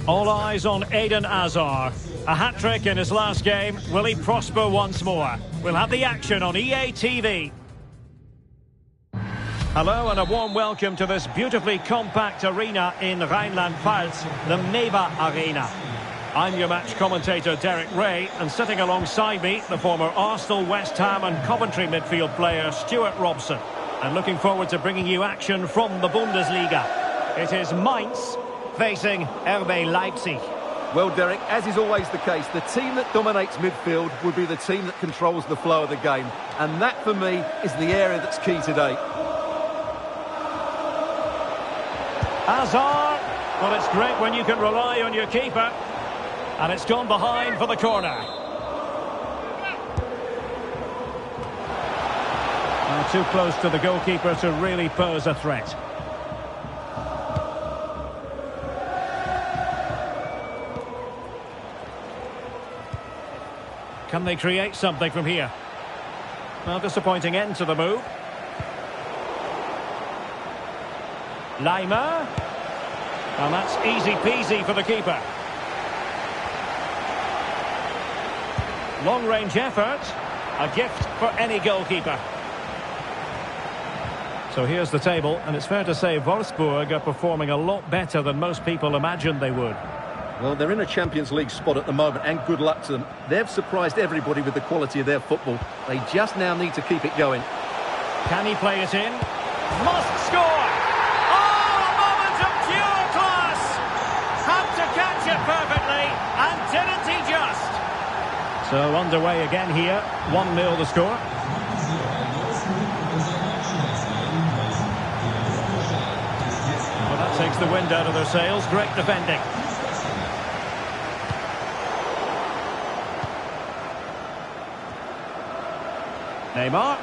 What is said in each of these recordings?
All eyes on Eden Hazard. A hat-trick in his last game. Will he prosper once more? We'll have the action on EA TV. Hello and a warm welcome to this beautifully compact arena in Rheinland-Pfalz, the Meva Arena. I'm your match commentator Derek Ray, and sitting alongside me, the former Arsenal, West Ham and Coventry midfield player Stuart Robson. And looking forward to bringing you action from the Bundesliga. It is Mainz facing RB Leipzig. Well, Derek, as is always the case, the team that dominates midfield will be the team that controls the flow of the game. And that, for me, is the area that's key today. Hazard. Well, it's great when you can rely on your keeper. And it's gone behind for the corner. Now, too close to the goalkeeper to really pose a threat. Can they create something from here? Well, disappointing end to the move. Laimer. And that's easy peasy for the keeper. Long-range effort. A gift for any goalkeeper. So here's the table, and it's fair to say Wolfsburg are performing a lot better than most people imagined they would. Well, they're in a Champions League spot at the moment, and good luck to them. They've surprised everybody with the quality of their football. They just now need to keep it going. Can he play it in? Must score! Oh, a moment of pure class! Had to catch it perfectly, and didn't he just? So underway again here, 1-0 the score. Well, that takes the wind out of their sails. Great defending. Neymar.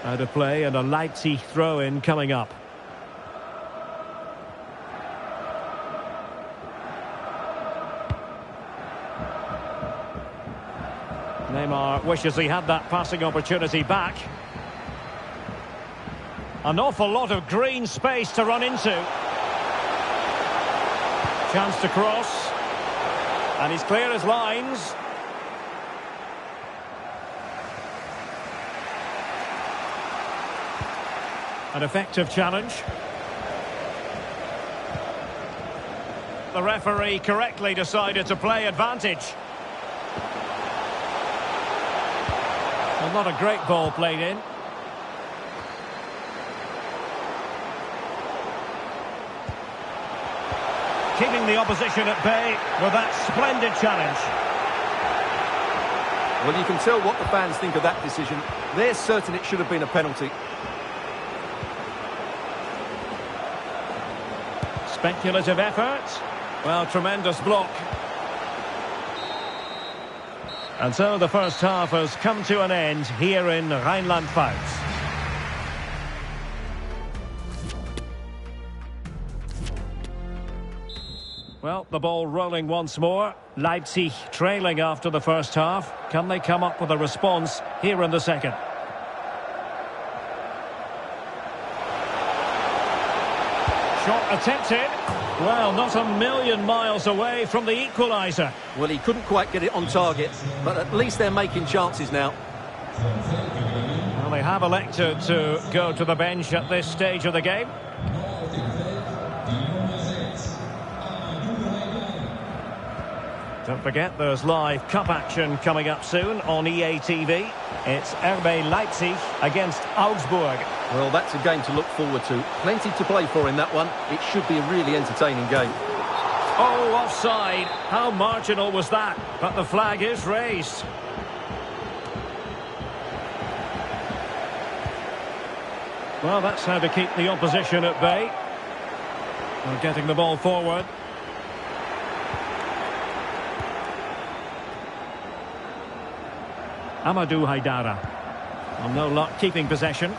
Out of play and a Leipzig throw-in coming up. Neymar wishes he had that passing opportunity back. An awful lot of green space to run into. Chance to cross. And he's clear as lines. An effective challenge. The referee correctly decided to play advantage. Well, not a great ball played in. Keeping the opposition at bay with that splendid challenge. Well, you can tell what the fans think of that decision. They're certain it should have been a penalty. Speculative effort. Well, tremendous block. And so the first half has come to an end here in Rheinland-Pfalz. Well, the ball rolling once more. Leipzig trailing after the first half. Can they come up with a response here in the second? Shot attempted. Well, not a million miles away from the equaliser. Well, he couldn't quite get it on target, but at least they're making chances now. Well, they have elected to go to the bench at this stage of the game. Don't forget, there's live cup action coming up soon on EA TV. It's RB Leipzig against Augsburg. Well, that's a game to look forward to. Plenty to play for in that one. It should be a really entertaining game. Oh, offside. How marginal was that? But the flag is raised. Well, that's how to keep the opposition at bay. Well, getting the ball forward. Amadou Haidara. Well, no luck keeping possession.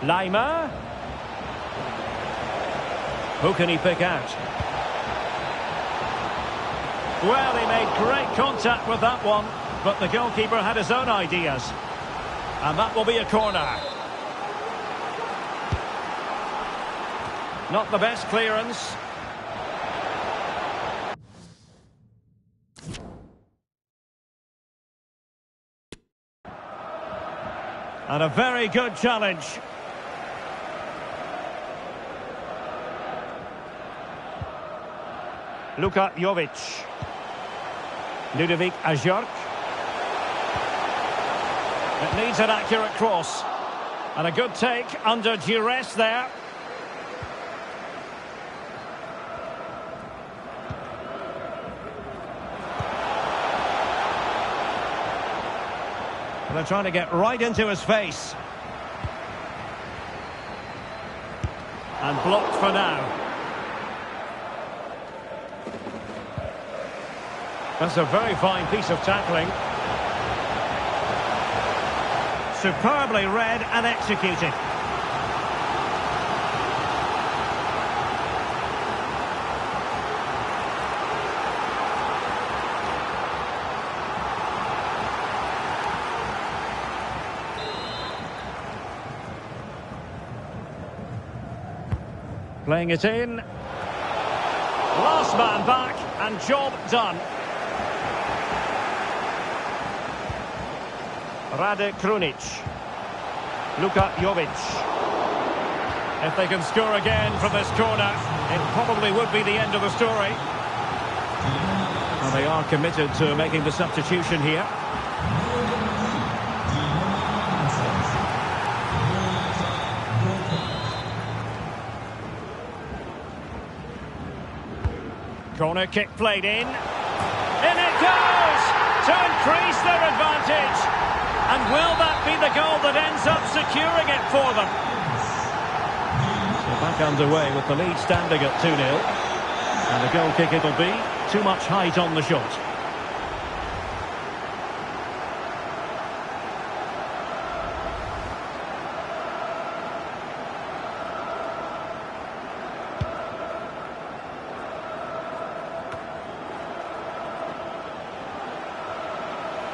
Laimer. Who can he pick out? Well, he made great contact with that one, but the goalkeeper had his own ideas. And that will be a corner. Not the best clearance. And a very good challenge. Luka Jovic. Ludovic Ajorc. It needs an accurate cross. And a good take under duress there. They're trying to get right into his face. And blocked for now. That's a very fine piece of tackling. Superbly read and executed. Playing it in. Last man back and job done. Rade Krunic. Luka Jovic. If they can score again from this corner, it probably would be the end of the story. Well, they are committed to making the substitution here. Corner kick played in. In it goes! To increase their advantage. And will that be the goal that ends up securing it for them? So back underway with the lead standing at 2-0. And the goal kick it'll be. Too much height on the shot.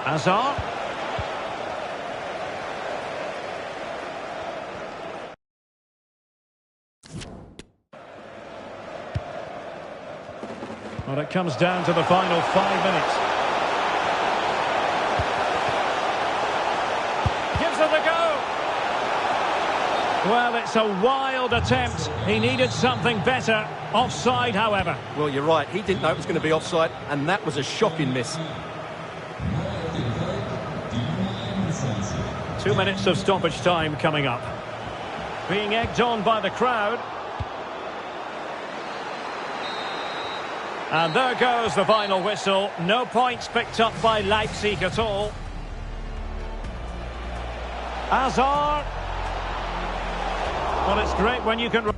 Hazard. Well, it comes down to the final 5 minutes. Gives it a go. Well, it's a wild attempt. He needed something better. Offside, however. Well, you're right. He didn't know it was going to be offside, and that was a shocking miss. 2 minutes of stoppage time coming up. Being egged on by the crowd. And there goes the final whistle. No points picked up by Leipzig at all. Hazard. Well, it's great when you can...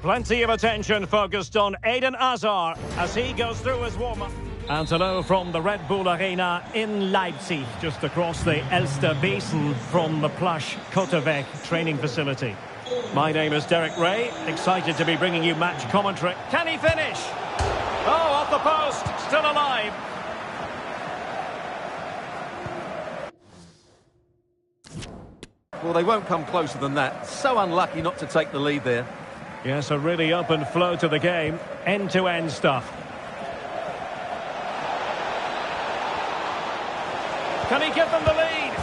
Plenty of attention focused on Eden Hazard as he goes through his warm-up. And hello from the Red Bull Arena in Leipzig, just across the Elster Basin from the plush Kotevec training facility. My name is Derek Ray, excited to be bringing you match commentary. Can he finish? Oh, off the post, still alive. Well, they won't come closer than that. So unlucky not to take the lead there. Yes, a really open flow to the game. End-to-end stuff. Can he give them the lead?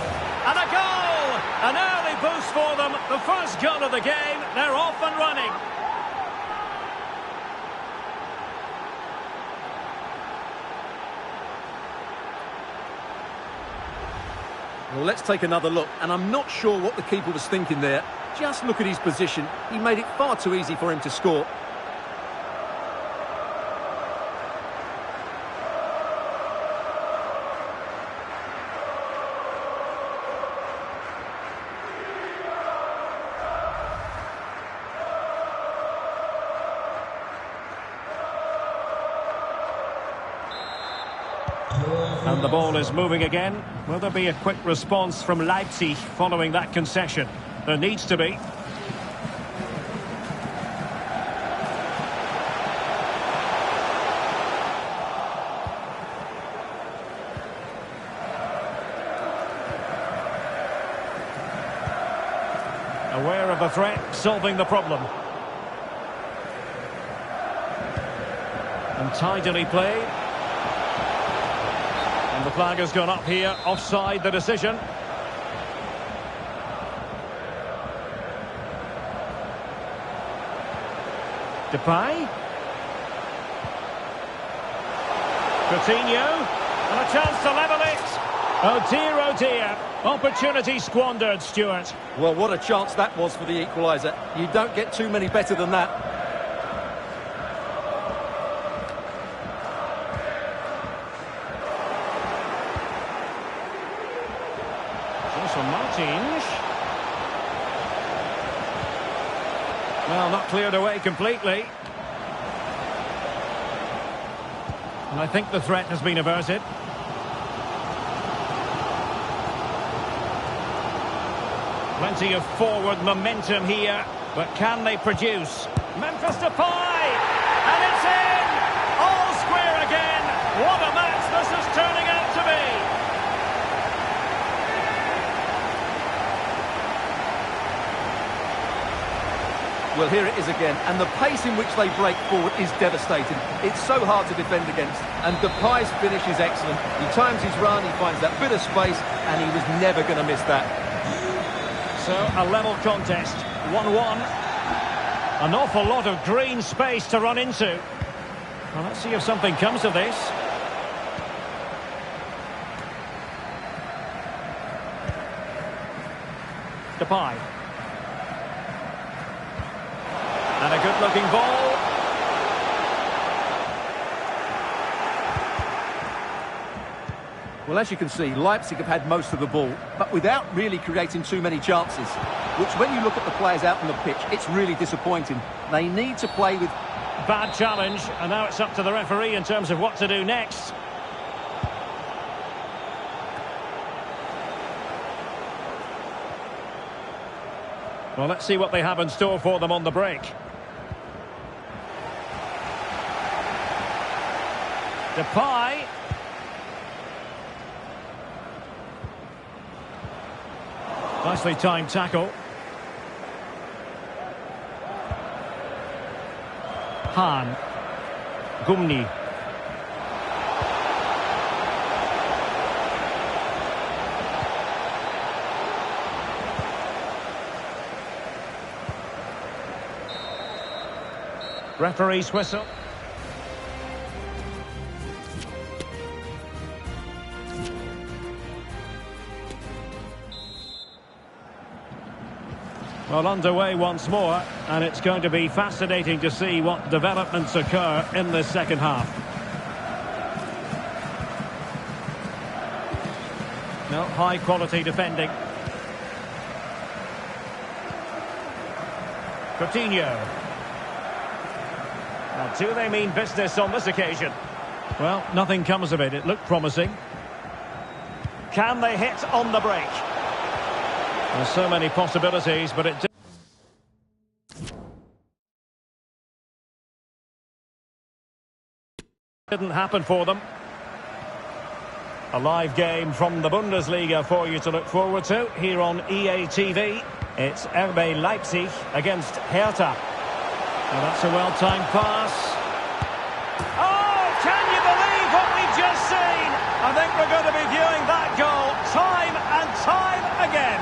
And a goal! An early boost for them. The first goal of the game. They're off and running. Well, let's take another look. And I'm not sure what the keeper was thinking there. Just look at his position. He made it far too easy for him to score. And the ball is moving again. Will there be a quick response from Leipzig following that concession? There needs to be. Aware of the threat, solving the problem. And tidily played. And the flag has gone up here, offside the decision. Depay. Coutinho. And a chance to level it. Oh dear, opportunity squandered, Stuart. Well, what a chance that was for the equaliser. You don't get too many better than that. Also Martins. Well, not cleared away completely. And I think the threat has been averted. Plenty of forward momentum here, but can they produce? Memphis Depay! And it's in! All square again! What a match this is turning out to be! Well, here it is again, and the pace in which they break forward is devastating. It's so hard to defend against, and Depay's finish is excellent. He times his run, he finds that bit of space, and he was never going to miss that. So, a level contest, 1-1. An awful lot of green space to run into. Well, let's see if something comes of this. Depay. And a good-looking ball. Well, as you can see, Leipzig have had most of the ball, but without really creating too many chances, which when you look at the players out on the pitch, it's really disappointing. They need to play with... Bad challenge, and now it's up to the referee in terms of what to do next. Well, let's see what they have in store for them on the break. Depay. Nicely timed tackle. Hahn. Gumni. Referee's whistle. Well, underway once more, and it's going to be fascinating to see what developments occur in the second half. No, high-quality defending. Coutinho. Do they mean business on this occasion? Well, nothing comes of it. It looked promising. Can they hit on the break? There's so many possibilities, but it didn't happen for them. A live game from the Bundesliga for you to look forward to here on EA TV. It's RB Leipzig against Hertha. Now that's a well-timed pass. Oh, can you believe what we've just seen? I think we're going to be viewing that goal time and time again.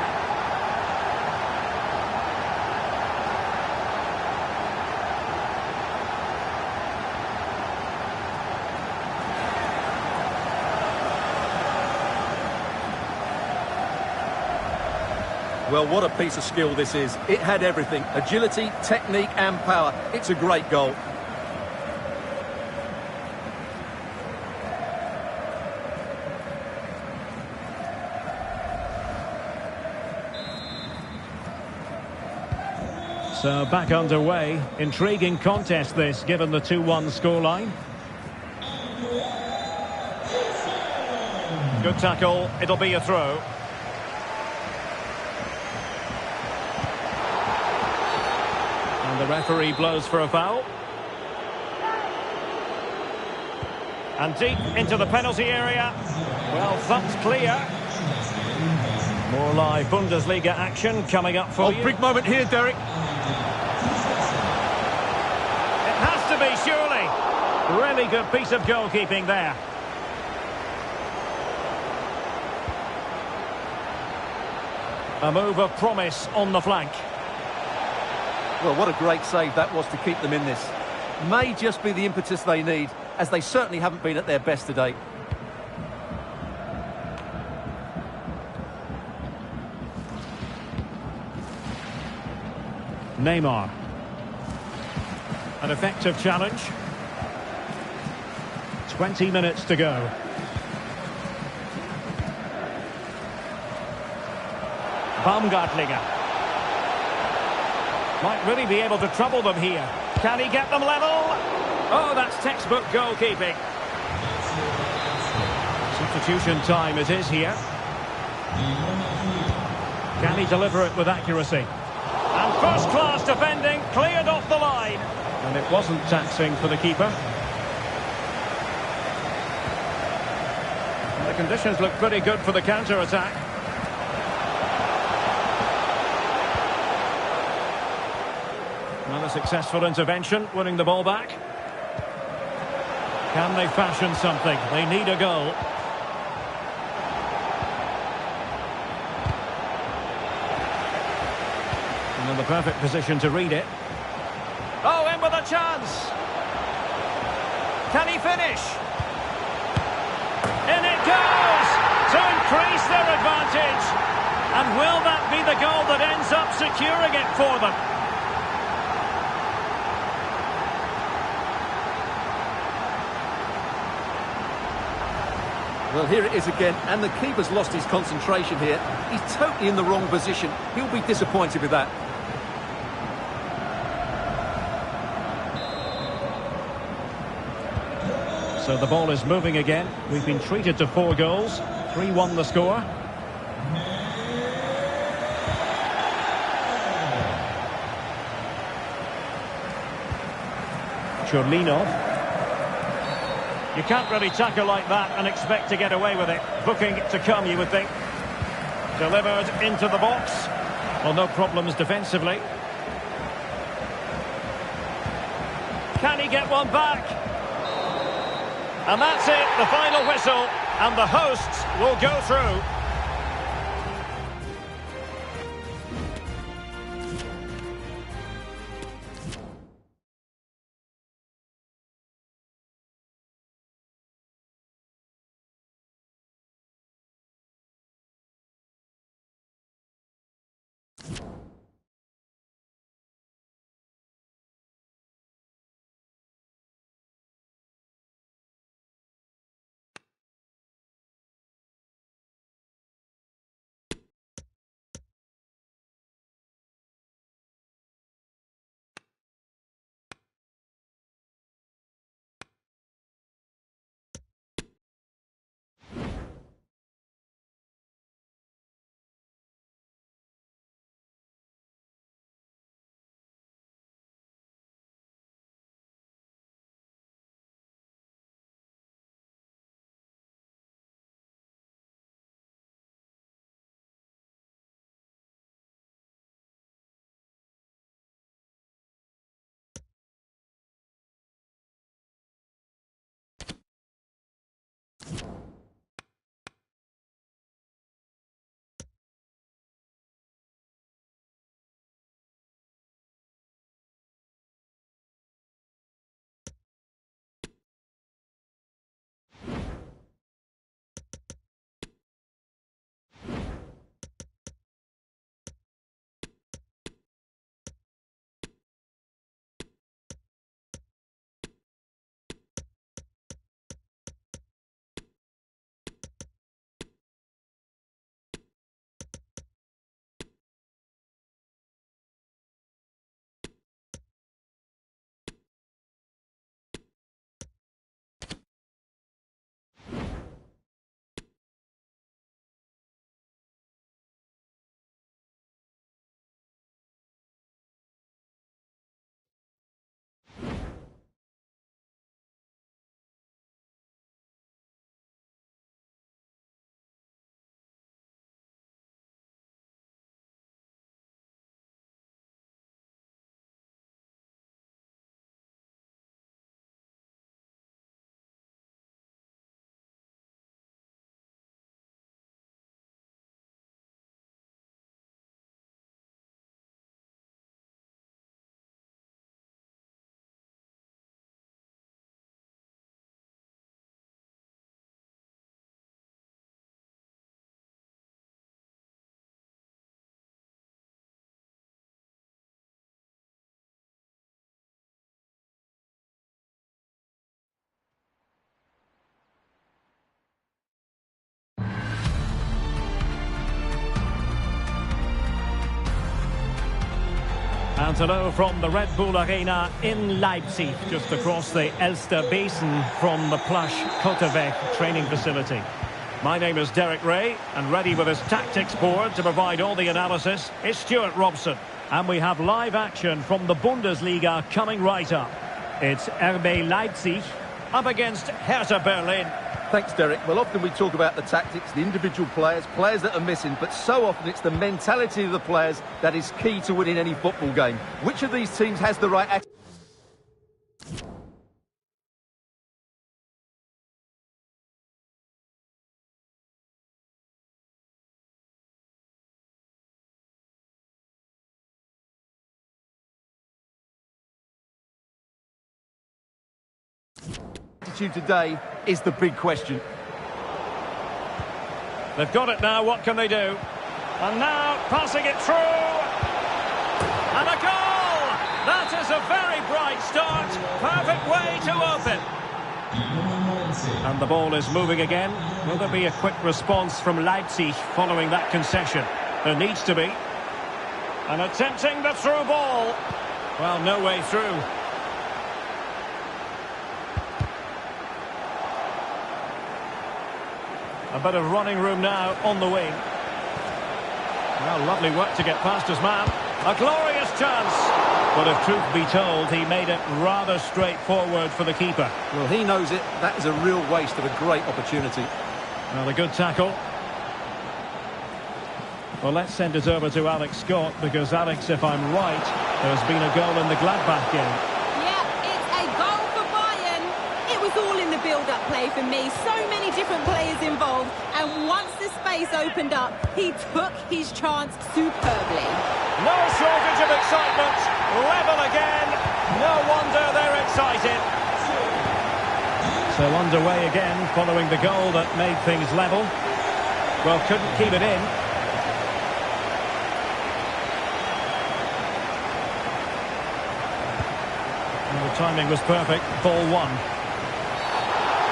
Well, what a piece of skill this is. It had everything. Agility, technique and power. It's a great goal. So back underway. Intriguing contest this, given the 2-1 scoreline. Good tackle. It'll be a throw. The referee blows for a foul. And deep into the penalty area. Well, thumped clear. More live Bundesliga action coming up for you. Big moment here, Derek. It has to be, surely. Really good piece of goalkeeping there. A move of promise on the flank. Well, what a great save that was to keep them in this. May just be the impetus they need, as they certainly haven't been at their best today. Neymar. An effective challenge. 20 minutes to go. Baumgartlinger. Might really be able to trouble them here. Can he get them level? Oh, that's textbook goalkeeping. Substitution time it is here. Can he deliver it with accuracy? And first-class defending, cleared off the line. And it wasn't taxing for the keeper. The conditions look pretty good for the counter-attack. Another successful intervention, winning the ball back. Can they fashion something? They need a goal. And in the perfect position to read it. Oh, in with a chance! Can he finish? In it goes! To increase their advantage! And will that be the goal that ends up securing it for them? Well, here it is again, and the keeper's lost his concentration here. He's totally in the wrong position. He'll be disappointed with that. So the ball is moving again. We've been treated to 4 goals. 3-1 the score. Chorlinov. You can't really tackle like that and expect to get away with it. Booking to come, you would think. Delivered into the box. Well, no problems defensively. Can he get one back? And that's it, the final whistle. And the hosts will go through. And hello from the Red Bull Arena in Leipzig, just across the Elster Basin from the plush Kotterweg training facility. My name is Derek Ray, and ready with his tactics board to provide all the analysis is Stuart Robson. And we have live action from the Bundesliga coming right up. It's RB Leipzig up against Hertha Berlin. Thanks, Derek. Well, often we talk about the tactics, the individual players that are missing, but so often it's the mentality of the players that is key to winning any football game. Which of these teams has the right attitude today is the big question. They've got it now, what can they do? And now, passing it through. And a goal! That is a very bright start. Perfect way to open. And the ball is moving again. Will there be a quick response from Leipzig following that concession? There needs to be. And attempting the through ball. Well, no way through. A bit of running room now on the wing. Well, lovely work to get past his man. A glorious chance. But if truth be told, he made it rather straightforward for the keeper. Well, he knows it. That is a real waste of a great opportunity. Well, a good tackle. Well, let's send it over to Alex Scott, because, Alex, if I'm right, there's been a goal in the Gladbach game. Yeah, it's a goal for Bayern. It was all in the build-up play for me. So many different players involved. And once the space opened up, he took his chance superbly. No shortage of excitement. Level again. No wonder they're excited. So underway again, following the goal that made things level. Well, couldn't keep it in. And the timing was perfect. Ball one.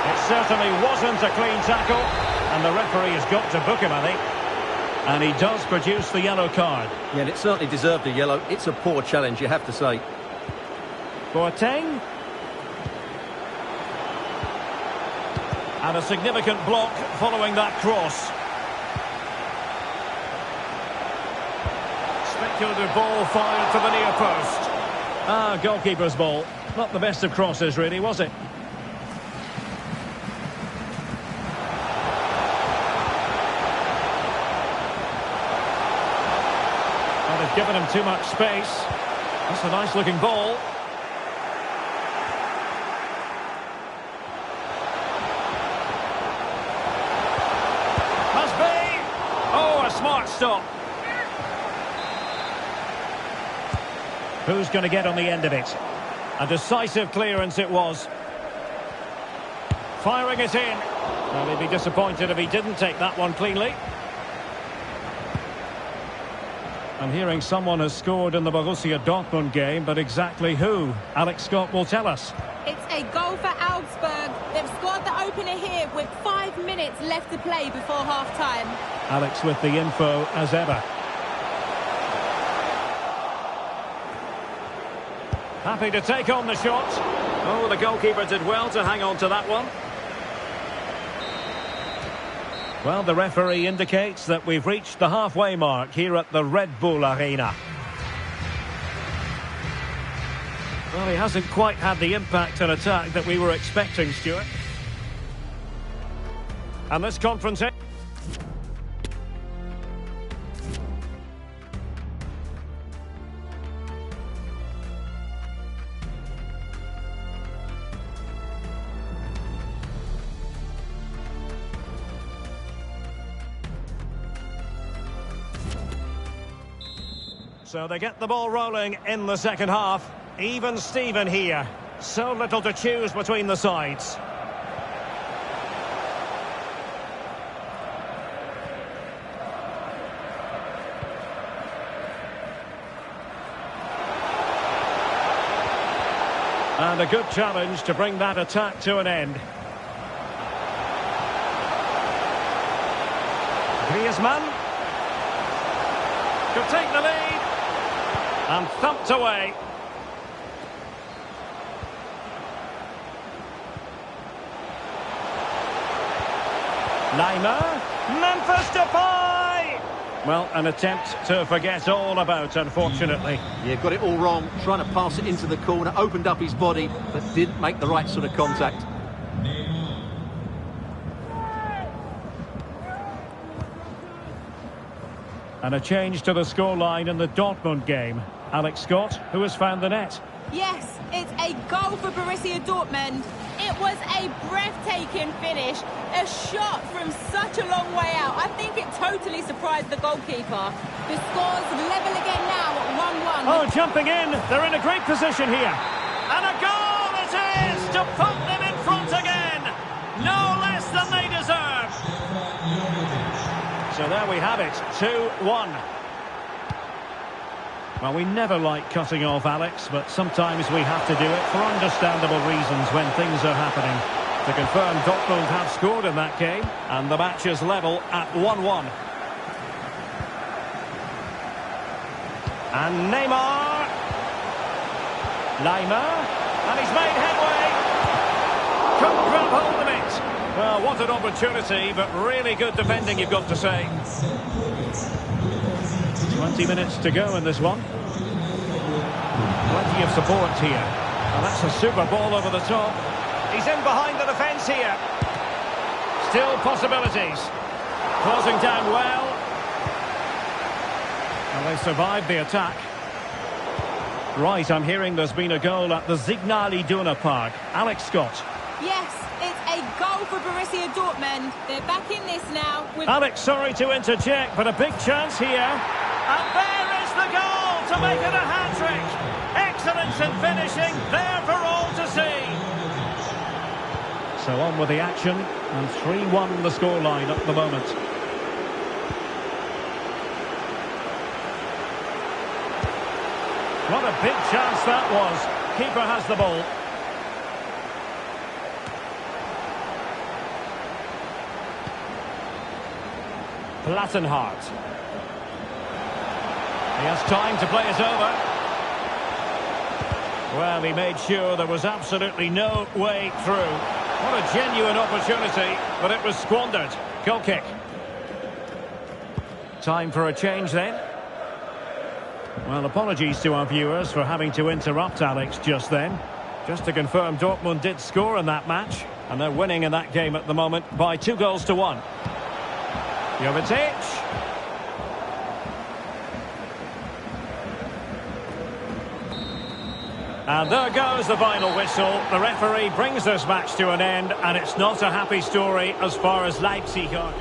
It certainly wasn't a clean tackle, and the referee has got to book him, I think. And he does produce the yellow card. Yeah, and it certainly deserved a yellow. It's a poor challenge, you have to say. Boateng. And a significant block following that cross. Speculative ball fired for the near post. Ah, goalkeeper's ball. Not the best of crosses, really, was it? Well, they've given him too much space. That's a nice-looking ball. Must be! Oh, a smart stop. Who's going to get on the end of it? A decisive clearance it was. Firing it in. Well, he'd be disappointed if he didn't take that one cleanly. I'm hearing someone has scored in the Borussia Dortmund game, but exactly who? Alex Scott will tell us. It's a goal for Augsburg. They've scored the opener here with 5 minutes left to play before half-time. Alex with the info as ever. Happy to take on the shot. Oh, the goalkeeper did well to hang on to that one. Well, the referee indicates that we've reached the halfway mark here at the Red Bull Arena. Well, he hasn't quite had the impact and attack that we were expecting, Stuart. And this confrontation... So they get the ball rolling in the second half. Even Steven here. So little to choose between the sides. And a good challenge to bring that attack to an end. Griezmann could take the lead. And thumped away. Laimer. Memphis Depay! Well, an attempt to forget all about, unfortunately. Yeah, got it all wrong. Trying to pass it into the corner, opened up his body, but didn't make the right sort of contact. And a change to the scoreline in the Dortmund game. Alex Scott, who has found the net. Yes, it's a goal for Borussia Dortmund. It was a breathtaking finish, a shot from such a long way out. I think it totally surprised the goalkeeper. The score's level again now at 1-1. Oh, jumping in. They're in a great position here. And a goal it is to put them in front again. No less than they deserve. So there we have it, 2-1. Well, we never like cutting off Alex, but sometimes we have to do it for understandable reasons when things are happening. To confirm, Dortmund have scored in that game, and the match is level at 1-1. And Neymar. Laimer. And he's made headway. Couldn't grab hold of it. Well, what an opportunity, but really good defending, you've got to say. 20 minutes to go in this one. Plenty of support here. And that's a super ball over the top. He's in behind the defence here. Still possibilities. Closing down well. And they survived the attack. Right, I'm hearing there's been a goal at the Signal Iduna Park. Alex Scott. Yes, it's a goal for Borussia Dortmund. They're back in this now. Alex, sorry to interject, but a big chance here. And there is the goal to make it a hat-trick. Excellence in finishing, there for all to see. So on with the action, and 3-1 the scoreline at the moment. What a big chance that was. Keeper has the ball. Plattenhardt. He has time to play it over. Well, he made sure there was absolutely no way through. What a genuine opportunity, but it was squandered. Goal kick. Time for a change then. Well, apologies to our viewers for having to interrupt Alex just then. Just to confirm, Dortmund did score in that match, and they're winning in that game at the moment by 2-1. Jovetic. And there goes the final whistle. The referee brings this match to an end, and it's not a happy story as far as Leipzig are.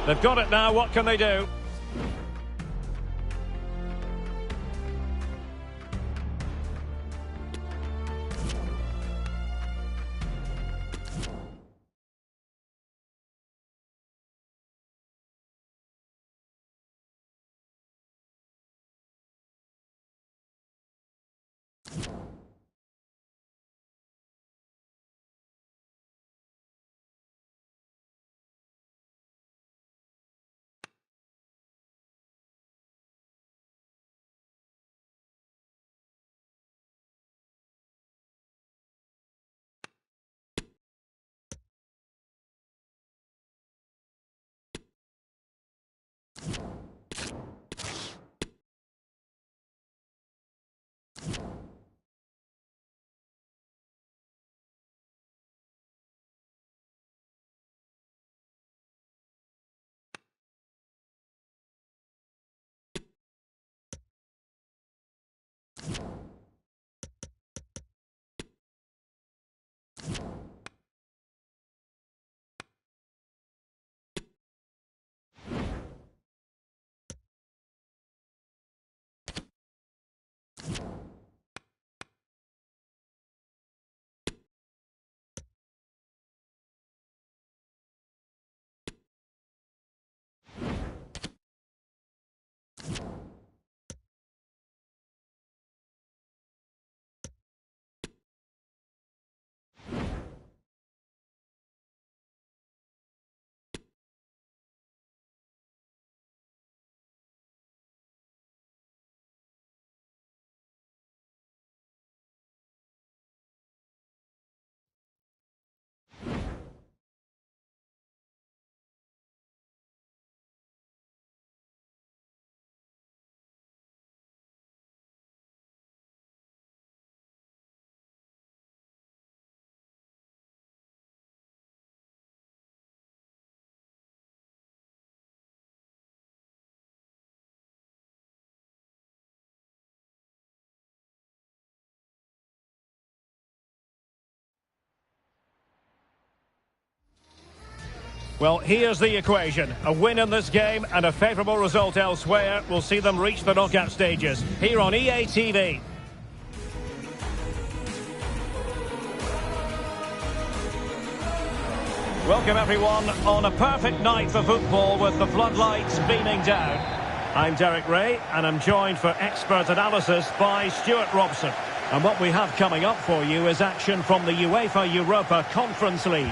They've got it now, what can they do? Well, here's the equation. A win in this game and a favourable result elsewhere will see them reach the knockout stages. Here on EA TV. Welcome everyone on a perfect night for football with the floodlights beaming down. I'm Derek Ray and I'm joined for expert analysis by Stuart Robson. And what we have coming up for you is action from the UEFA Europa Conference League.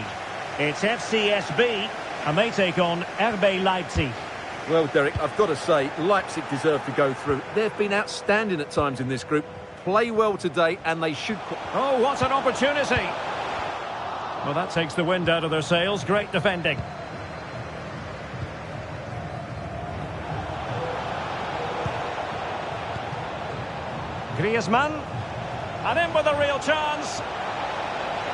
It's FCSB and they take on RB Leipzig. Well, Derek, I've got to say, Leipzig deserve to go through. They've been outstanding at times in this group. Play well today and they should... Oh, what an opportunity! Well, that takes the wind out of their sails. Great defending. Griezmann. And in with a real chance.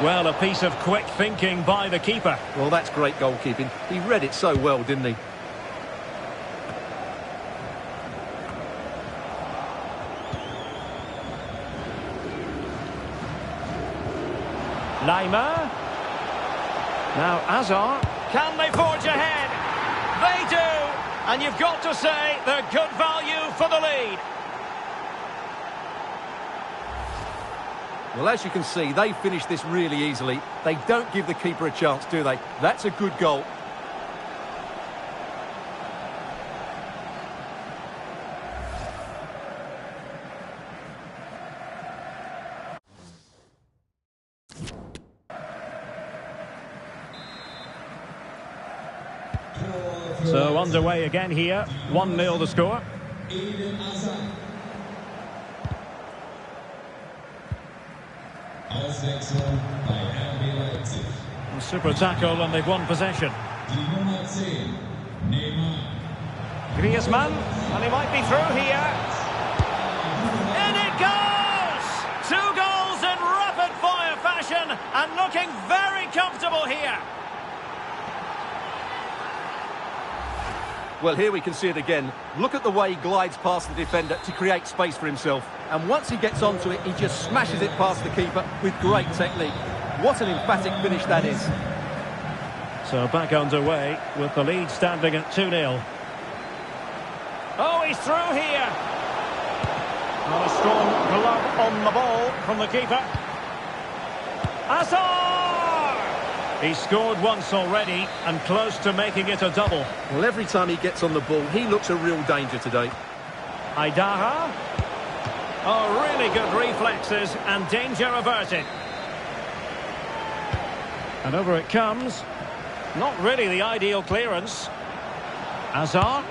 Well, a piece of quick thinking by the keeper. Well, that's great goalkeeping. He read it so well, didn't he? Laimer. Now Hazard. Can they forge ahead? They do! And you've got to say they're good value for the lead. Well, as you can see, they finish this really easily. They don't give the keeper a chance, do they? That's a good goal. So underway again here. 1-0 the score. Super tackle and they've won possession. Griezmann, and he might be through here. In it goes! 2 goals in rapid-fire fashion and looking very comfortable here. Well, here we can see it again. Look at the way he glides past the defender to create space for himself. And once he gets onto it, he just smashes it past the keeper with great technique. What an emphatic finish that is. So back underway with the lead standing at 2-0. Oh, he's through here. Not a strong glove on the ball from the keeper. Hazard! He's scored once already and close to making it a double. Well, every time he gets on the ball, he looks a real danger today. Aidara. Oh, really good reflexes and danger averted. And over it comes. Not really the ideal clearance. Hazard.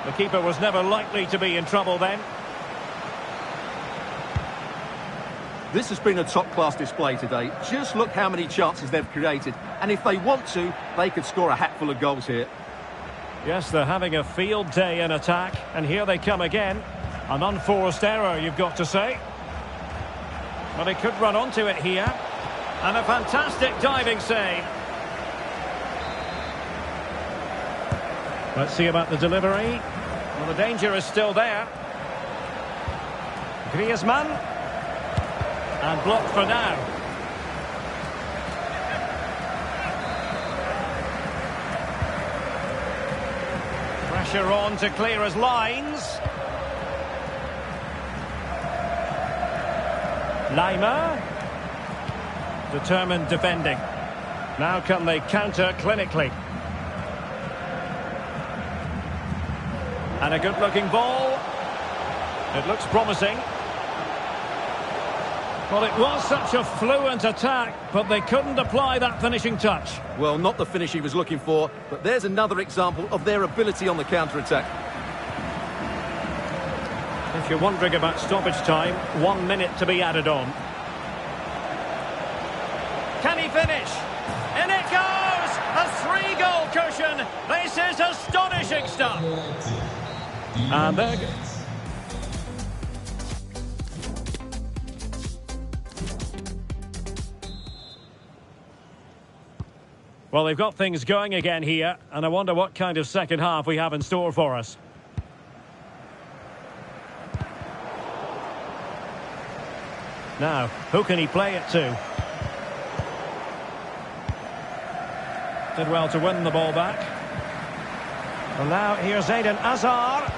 The keeper was never likely to be in trouble then. This has been a top-class display today. Just look how many chances they've created. And if they want to, they could score a hatful of goals here. Yes, they're having a field day in attack. And here they come again. An unforced error, you've got to say. But he could run onto it here. And a fantastic diving save. Let's see about the delivery. Well, the danger is still there. Griezmann. And blocked for now. Pressure on to clear his lines. Laimer. Determined defending. Now can they counter clinically? And a good-looking ball. It looks promising. Well, it was such a fluent attack, but they couldn't apply that finishing touch. Well, not the finish he was looking for, but there's another example of their ability on the counter-attack. If you're wondering about stoppage time, 1 minute to be added on. Can he finish? In it goes! A 3-goal cushion! This is astonishing stuff! And there... Well, they've got things going again here, and I wonder what kind of second half we have in store for us. Now, who can he play it to? Did well to win the ball back. And now here's Eden Hazard.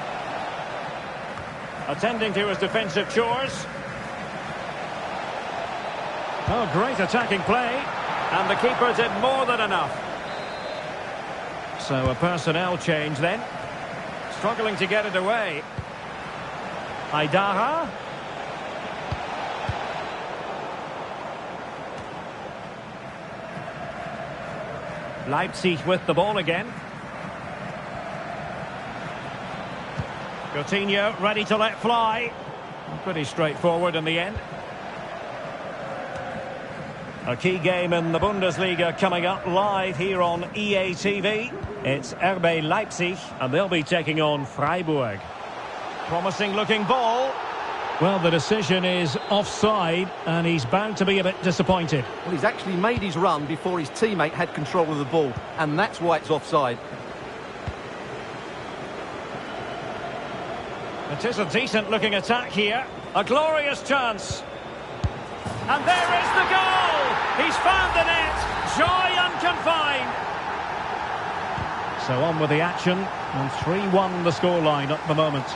Attending to his defensive chores. Oh, great attacking play. And the keeper did more than enough. So a personnel change then. Struggling to get it away. Haidara. Leipzig with the ball again. Coutinho ready to let fly. Pretty straightforward in the end. A key game in the Bundesliga coming up live here on EA TV. It's RB Leipzig and they'll be taking on Freiburg. Promising looking ball. Well, the decision is offside and he's bound to be a bit disappointed. Well, he's actually made his run before his teammate had control of the ball, and that's why it's offside. It is a decent looking attack here. A glorious chance. And there is the goal! He's found the net. Joy unconfined. So on with the action. And 3-1 the scoreline at the moment.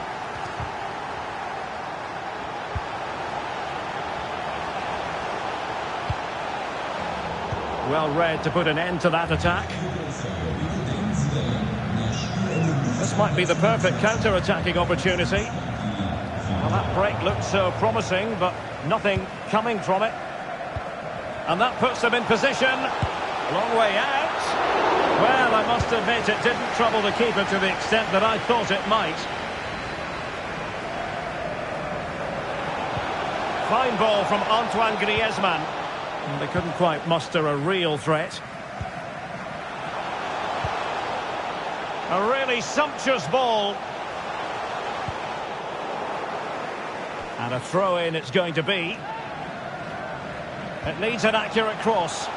Well read to put an end to that attack. This might be the perfect counter-attacking opportunity. Well, that break looked so promising, but nothing coming from it. And that puts them in position. Long way out. Well, I must admit it didn't trouble the keeper to the extent that I thought it might. Fine ball from Antoine Griezmann. And they couldn't quite muster a real threat. A really sumptuous ball. And a throw-in it's going to be. It needs an accurate cross.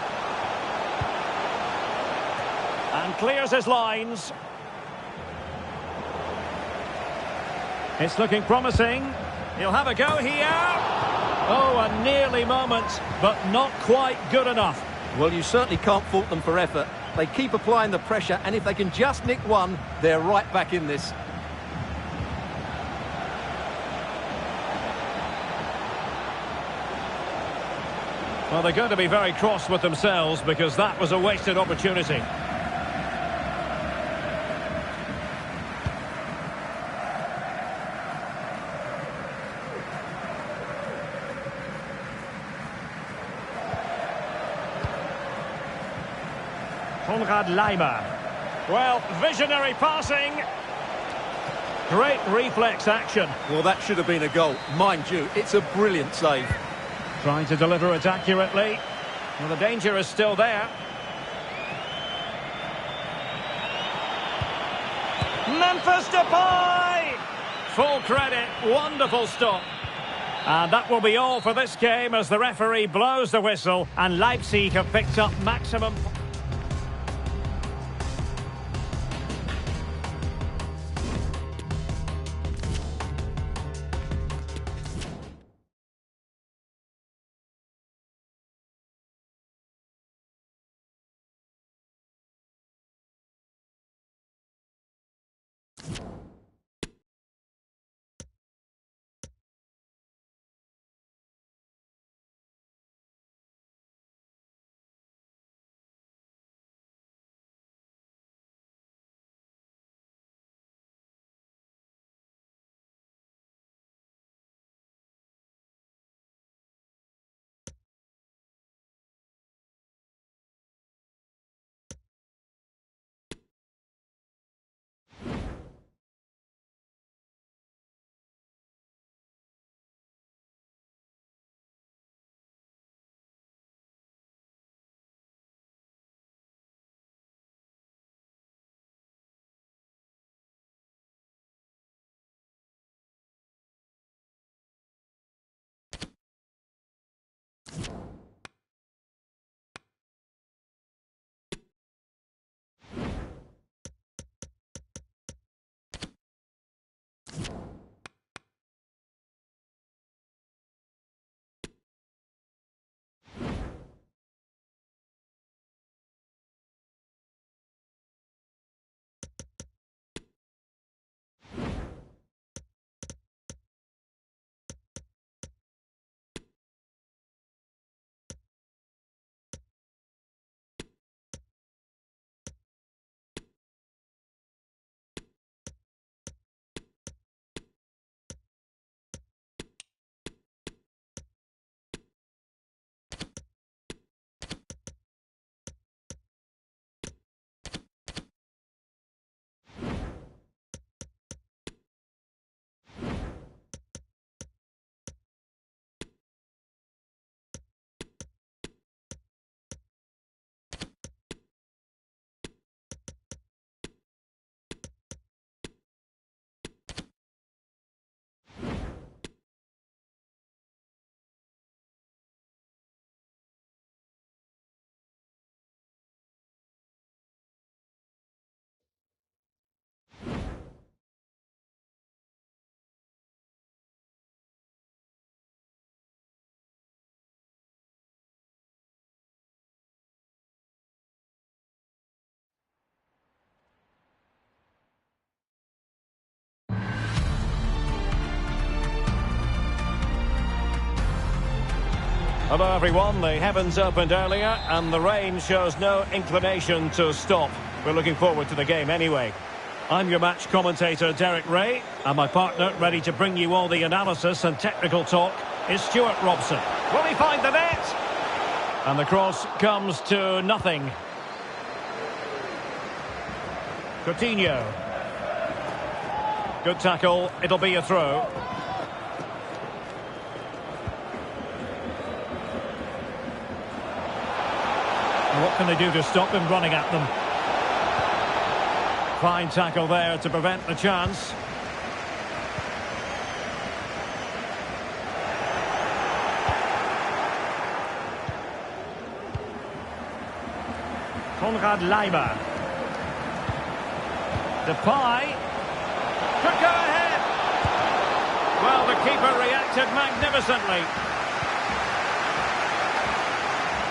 And clears his lines. It's looking promising. He'll have a go here. Oh, a nearly moment, but not quite good enough. Well, you certainly can't fault them for effort. They keep applying the pressure, and if they can just nick one, they're right back in this. Well, they're going to be very cross with themselves because that was a wasted opportunity. Konrad Laimer. Well, visionary passing. Great reflex action. Well, that should have been a goal. Mind you, it's a brilliant save. Trying to deliver it accurately. Well, the danger is still there. Memphis Depay! Full credit, wonderful stop. And that will be all for this game as the referee blows the whistle and Leipzig have picked up maximum... Hello everyone, the heavens opened earlier and the rain shows no inclination to stop. We're looking forward to the game anyway. I'm your match commentator Derek Ray, and my partner ready to bring you all the analysis and technical talk is Stuart Robson. Will he find the net? And the cross comes to nothing. Coutinho. Good tackle, it'll be a throw. What can they do to stop him running at them? Fine tackle there to prevent the chance. Konrad Laimer. Depay. Could go ahead. Well, the keeper reacted magnificently.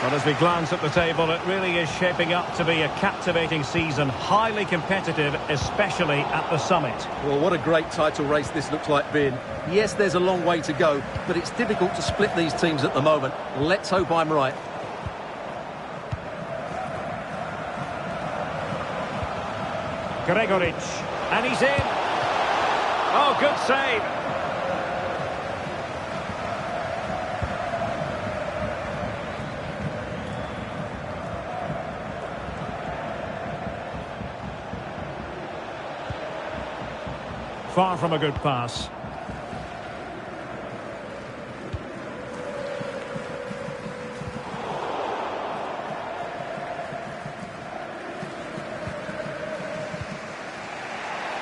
Well, as we glance at the table, it really is shaping up to be a captivating season, highly competitive, especially at the summit. Well, what a great title race this looks like being. Yes, there's a long way to go, but it's difficult to split these teams at the moment. Let's hope I'm right. Gregoritsch, and he's in. Oh, good save. Far from a good pass.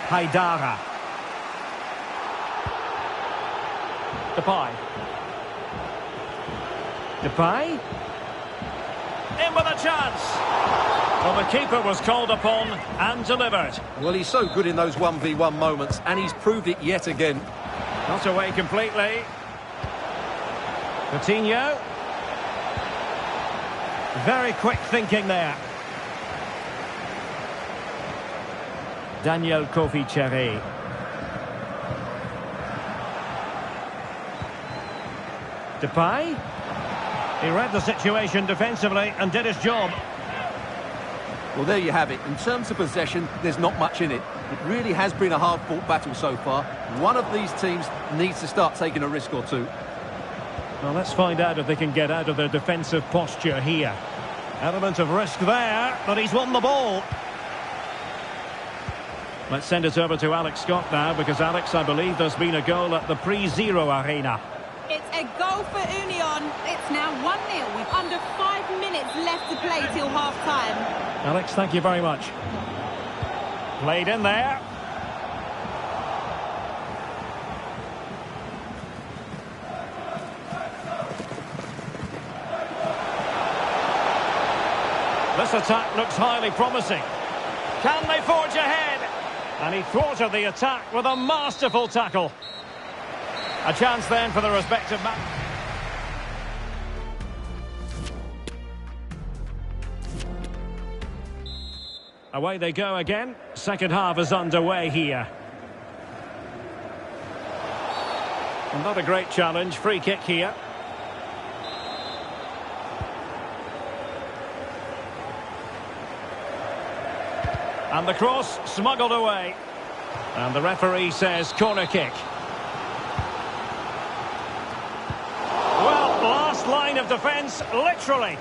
Haidara. Depay. Depay. In with a chance. Well, the keeper was called upon and delivered. Well, he's so good in those 1v1 moments, and he's proved it yet again. Not away completely. Coutinho. Very quick thinking there. Daniel Kofi Cherry. Depay. He read the situation defensively and did his job. Well, there you have it. In terms of possession, there's not much in it. It really has been a hard-fought battle so far. One of these teams needs to start taking a risk or two. Well, let's find out if they can get out of their defensive posture here. Element of risk there, but he's won the ball. Let's send it over to Alex Scott now, because, Alex, I believe there's been a goal at the Pre-Zero Arena. It's a goal for Union. It's now 1-0 with under 5 minutes left to play till half-time. Alex, thank you very much. Played in there. This attack looks highly promising. Can they forge ahead? And he thwarted the attack with a masterful tackle. A chance then for the respective man. Away they go again. Second half is underway here. Not a great challenge. Free kick here. And the cross smuggled away. And the referee says corner kick. Well, last line of defence, literally.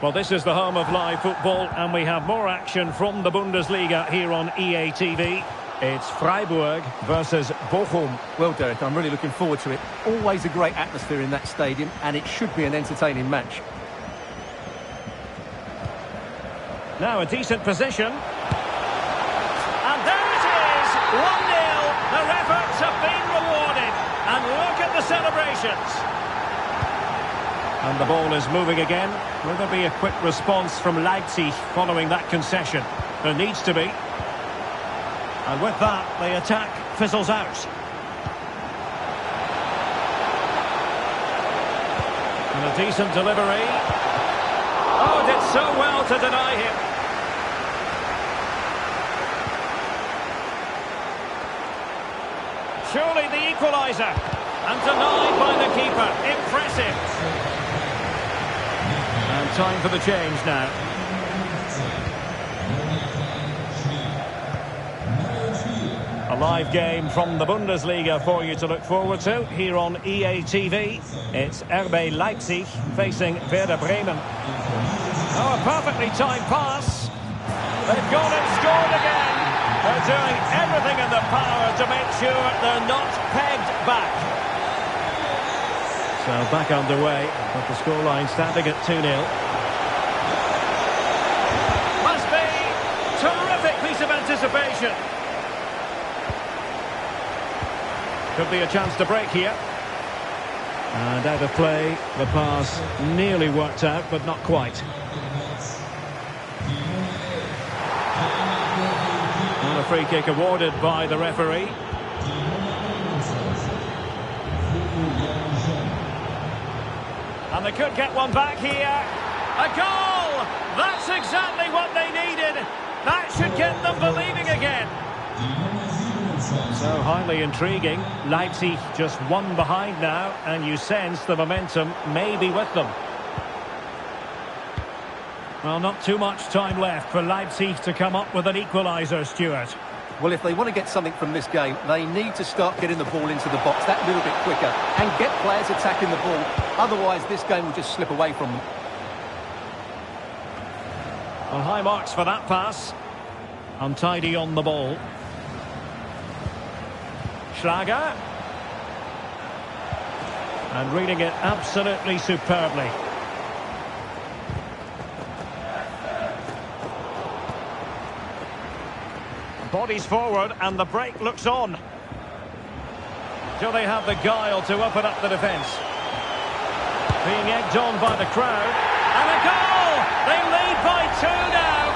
Well, this is the home of live football, and we have more action from the Bundesliga here on EA TV. It's Freiburg versus Bochum. Well, Derek, I'm really looking forward to it. Always a great atmosphere in that stadium, and it should be an entertaining match. Now a decent position. And there it is! 1-0. Their efforts have been rewarded. And look at the celebrations. And the ball is moving again. Will there be a quick response from Leipzig following that concession? There needs to be. And with that, the attack fizzles out. And a decent delivery. Oh, did so well to deny him. surely the equaliser. And denied by the keeper. Impressive. And time for the change now. A live game from the Bundesliga for you to look forward to here on EA TV. It's RB Leipzig facing Werder Bremen. Oh, a perfectly timed pass. They've gone and scored again. They're doing everything in their power to make sure they're not pegged back. So back underway, but the scoreline standing at 2-0. Must be terrific piece of anticipation. Could be a chance to break here. And out of play, the pass nearly worked out, but not quite. And a free kick awarded by the referee. And they could get one back here. A goal! That's exactly what they needed. That should get them believing again. So highly intriguing. Leipzig just one behind now, and you sense the momentum may be with them. Well, not too much time left for Leipzig to come up with an equaliser, Stuart. Well, if they want to get something from this game, they need to start getting the ball into the box that little bit quicker and get players attacking the ball. Otherwise, this game will just slip away from them. Well, high marks for that pass. Untidy on the ball. Schlager. And reading it absolutely superbly. Bodies forward and the break looks on. Do they have the guile to open up the defence? Being egged on by the crowd. And a goal! They lead by 2 now.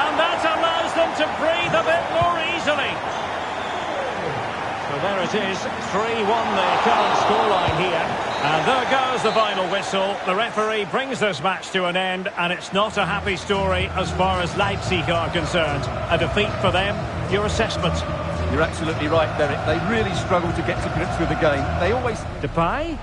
And that allows them to breathe a bit more easily. So there it is, 3-1 the current scoreline here. And there goes the final whistle. The referee brings this match to an end, and it's not a happy story as far as Leipzig are concerned. A defeat for them. Your assessment? You're absolutely right, Derek. They really struggled to get to grips with the game. They always... Depay?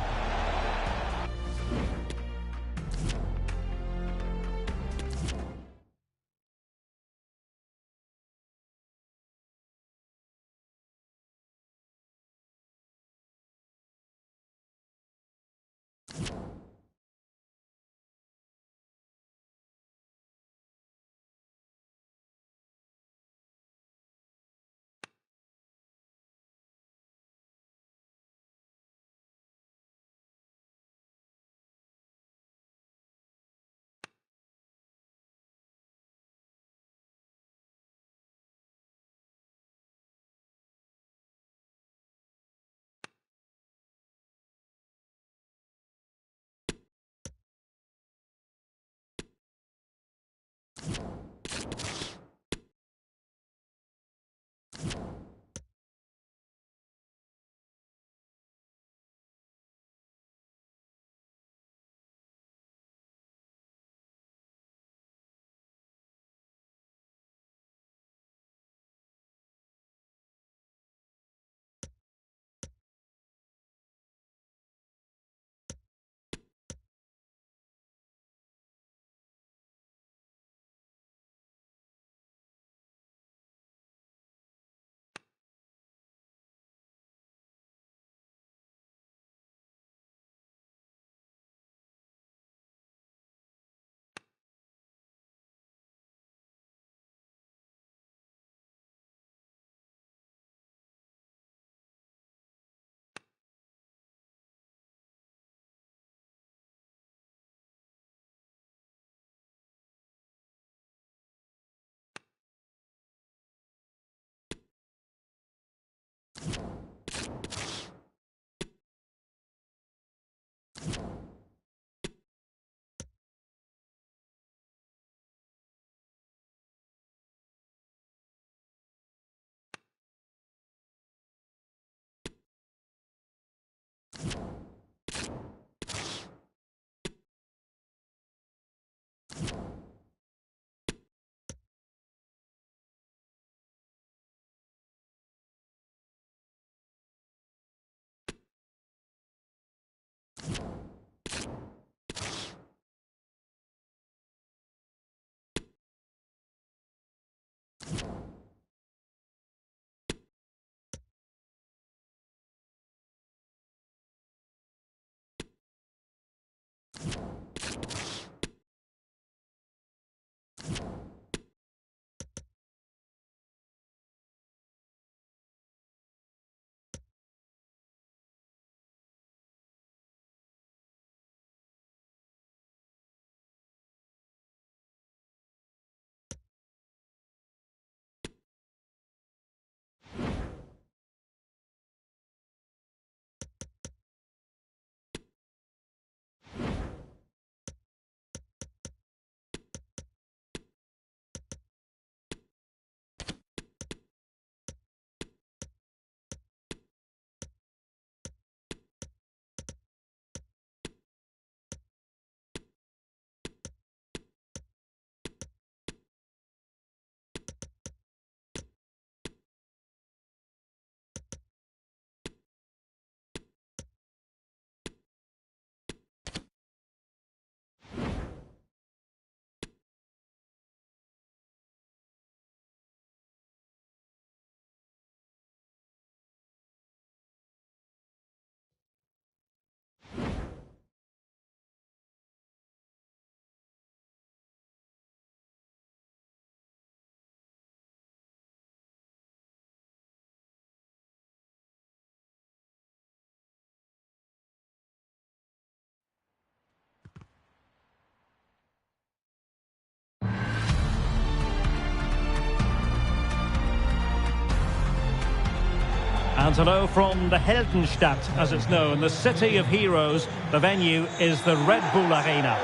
And hello from the Heldenstadt, as it's known, the city of heroes. The venue is the Red Bull Arena.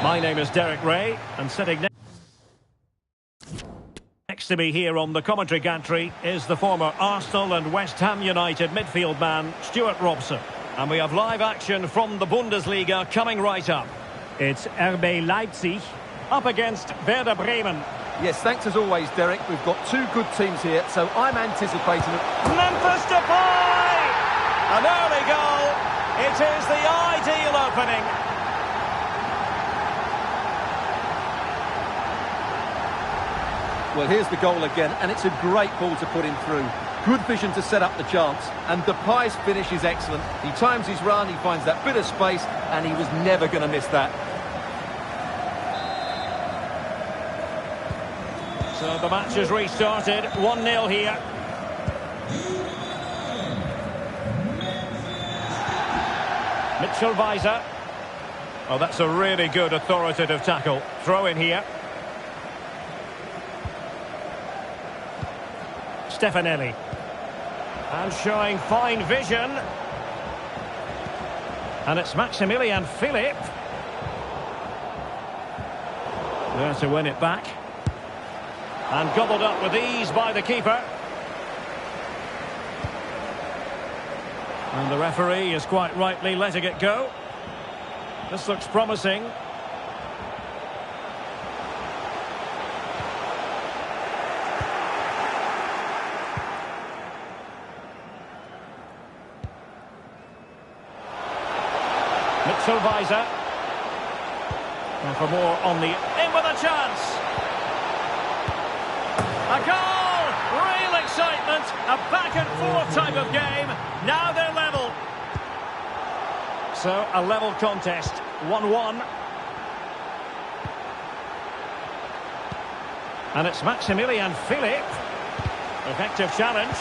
My name is Derek Ray, and sitting next to me here on the commentary gantry is the former Arsenal and West Ham United midfield man, Stuart Robson. And we have live action from the Bundesliga coming right up. It's RB Leipzig up against Werder Bremen. Yes, thanks as always, Derek. We've got two good teams here, so I'm anticipating Memphis Depay! An early goal. It is the ideal opening. Well, here's the goal again, and it's a great ball to put him through. Good vision to set up the chance, and Depay's finish is excellent. He times his run, he finds that bit of space, and he was never going to miss that. So the match has restarted, 1-0 here. Mitchell Weiser. Oh, that's a really good authoritative tackle. Throw in here. Stefanelli. And showing fine vision. And it's Maximilian Philipp. There to win it back. And gobbled up with ease by the keeper. And the referee is quite rightly letting it go. This looks promising. Mitchell Weiser. And for more on the in with a chance. A goal! Real excitement. A back-and-forth type of game. Now they're level. So, a level contest. 1-1. And it's Maximilian Philipp. Effective challenge.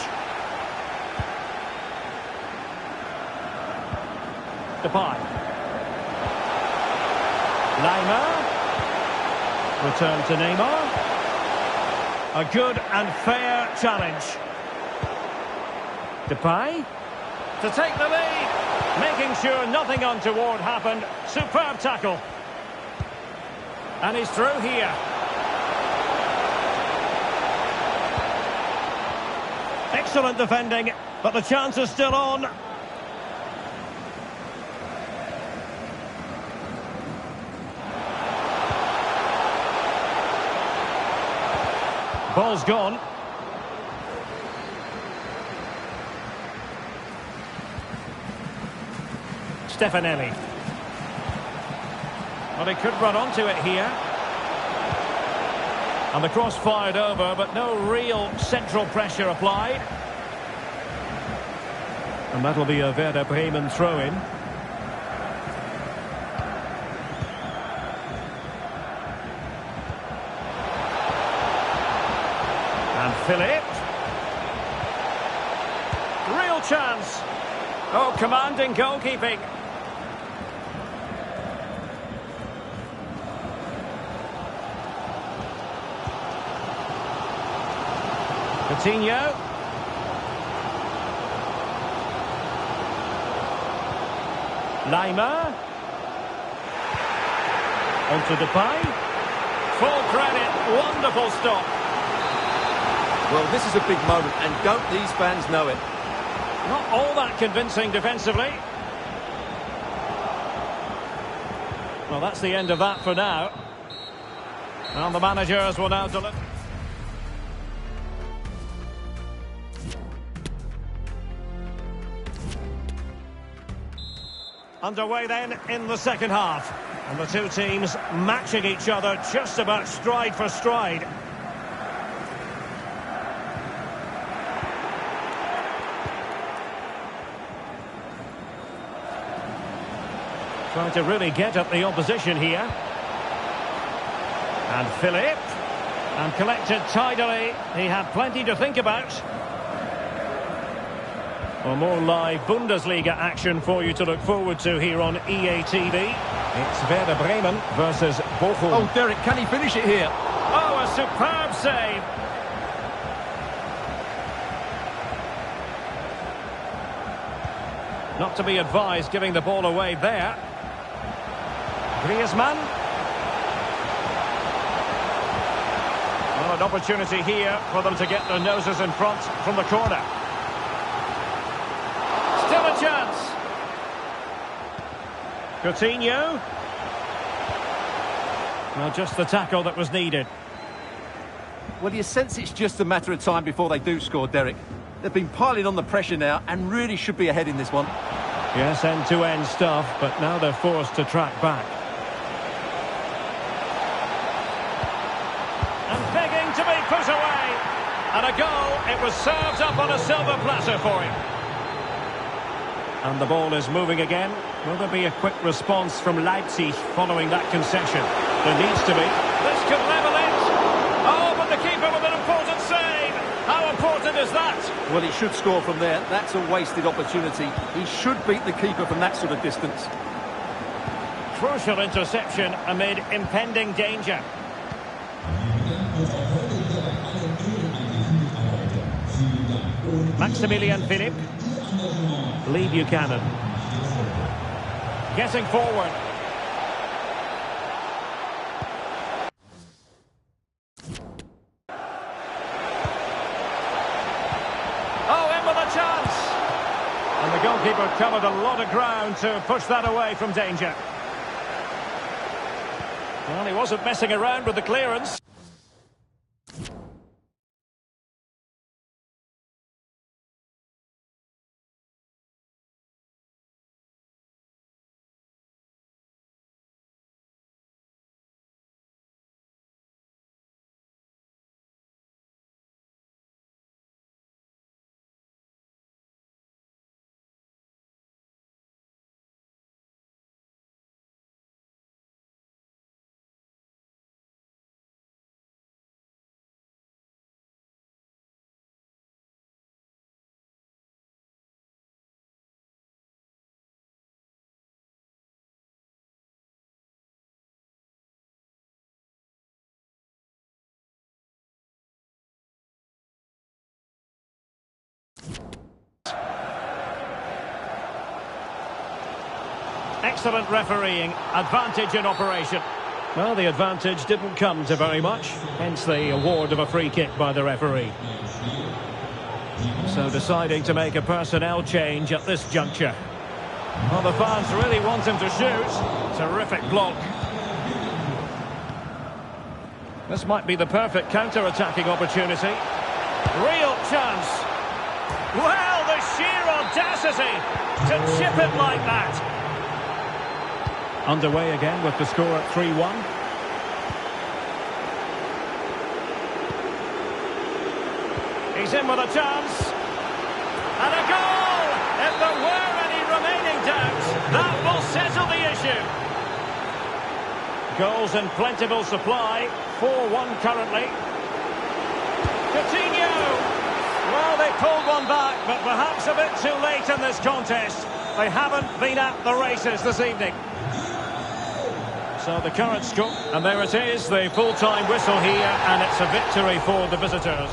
Depay. Neymar. Return to Neymar. A good and fair challenge. Depay to take the lead, making sure nothing untoward happened. Superb tackle. And he's through here. Excellent defending, but the chance is still on. Ball's gone. Stefanelli. Well, he could run onto it here. And the cross fired over, but no real central pressure applied. And that'll be a Werder Bremen throw-in. Philipp. Real chance. Oh, commanding goalkeeping. Coutinho. Neymar. On to Depay. Full credit. Wonderful stop. Well, this is a big moment, and don't these fans know it? Not all that convincing defensively. Well, that's the end of that for now. And the managers will now deliver. Underway then in the second half. And the two teams matching each other just about stride for stride. Trying to really get at the opposition here. And Philipp. And collected tidily. He had plenty to think about. Well, more live Bundesliga action for you to look forward to here on EA TV. It's Werder Bremen versus Bochum. Oh, Derek, can he finish it here? Oh, a superb save. Not to be advised giving the ball away there. Griezmann. Well, an opportunity here for them to get their noses in front from the corner. Still a chance. Coutinho. Well, just the tackle that was needed. Well, you sense it's just a matter of time before they do score, Derek. They've been piling on the pressure now and really should be ahead in this one. Yes, end-to-end stuff, but now they're forced to track back. And begging to be put away. And a goal. It was served up on a silver platter for him. And the ball is moving again. Will there be a quick response from Leipzig following that concession? There needs to be. This could level it. Oh, but the keeper with an important save. How important is that? Well, he should score from there. That's a wasted opportunity. He should beat the keeper from that sort of distance. Crucial interception amid impending danger. Maximilian Philipp. Lee Buchanan. Getting forward. Oh, in with a chance. And the goalkeeper covered a lot of ground to push that away from danger. Well, he wasn't messing around with the clearance. Excellent refereeing, advantage in operation. Well, the advantage didn't come to very much, hence the award of a free kick by the referee. So deciding to make a personnel change at this juncture. Well, the fans really want him to shoot. Terrific block. This might be the perfect counter-attacking opportunity. Real chance. Well, the sheer audacity to chip it like that. Underway again with the score at 3-1. He's in with a chance. And a goal! If there were any remaining doubts, that will settle the issue. Goals in plentiful supply. 4-1 currently. Coutinho! Well, they pulled one back, but perhaps a bit too late in this contest. They haven't been at the races this evening. So the current score, and there it is, the full-time whistle here, and it's a victory for the visitors.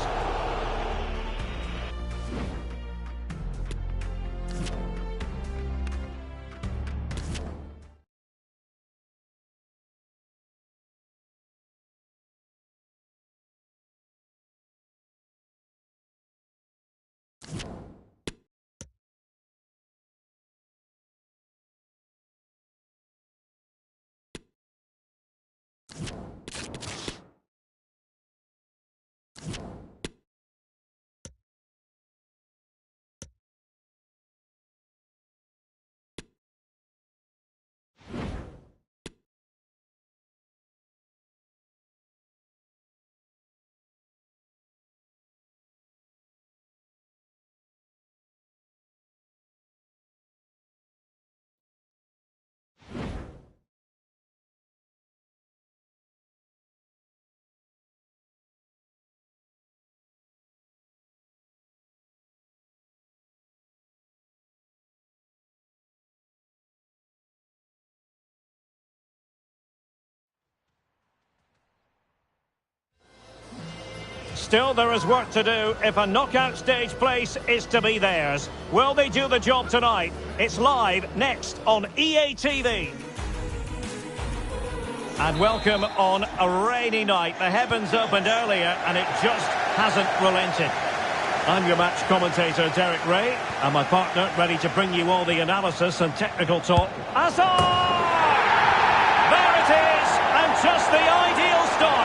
Still, there is work to do if a knockout stage place is to be theirs. Will they do the job tonight? It's live next on EA TV. And welcome on a rainy night. The heavens opened earlier and it just hasn't relented. I'm your match commentator, Derek Ray, and my partner ready to bring you all the analysis and technical talk. Hazard! There it is, and just the ideal start.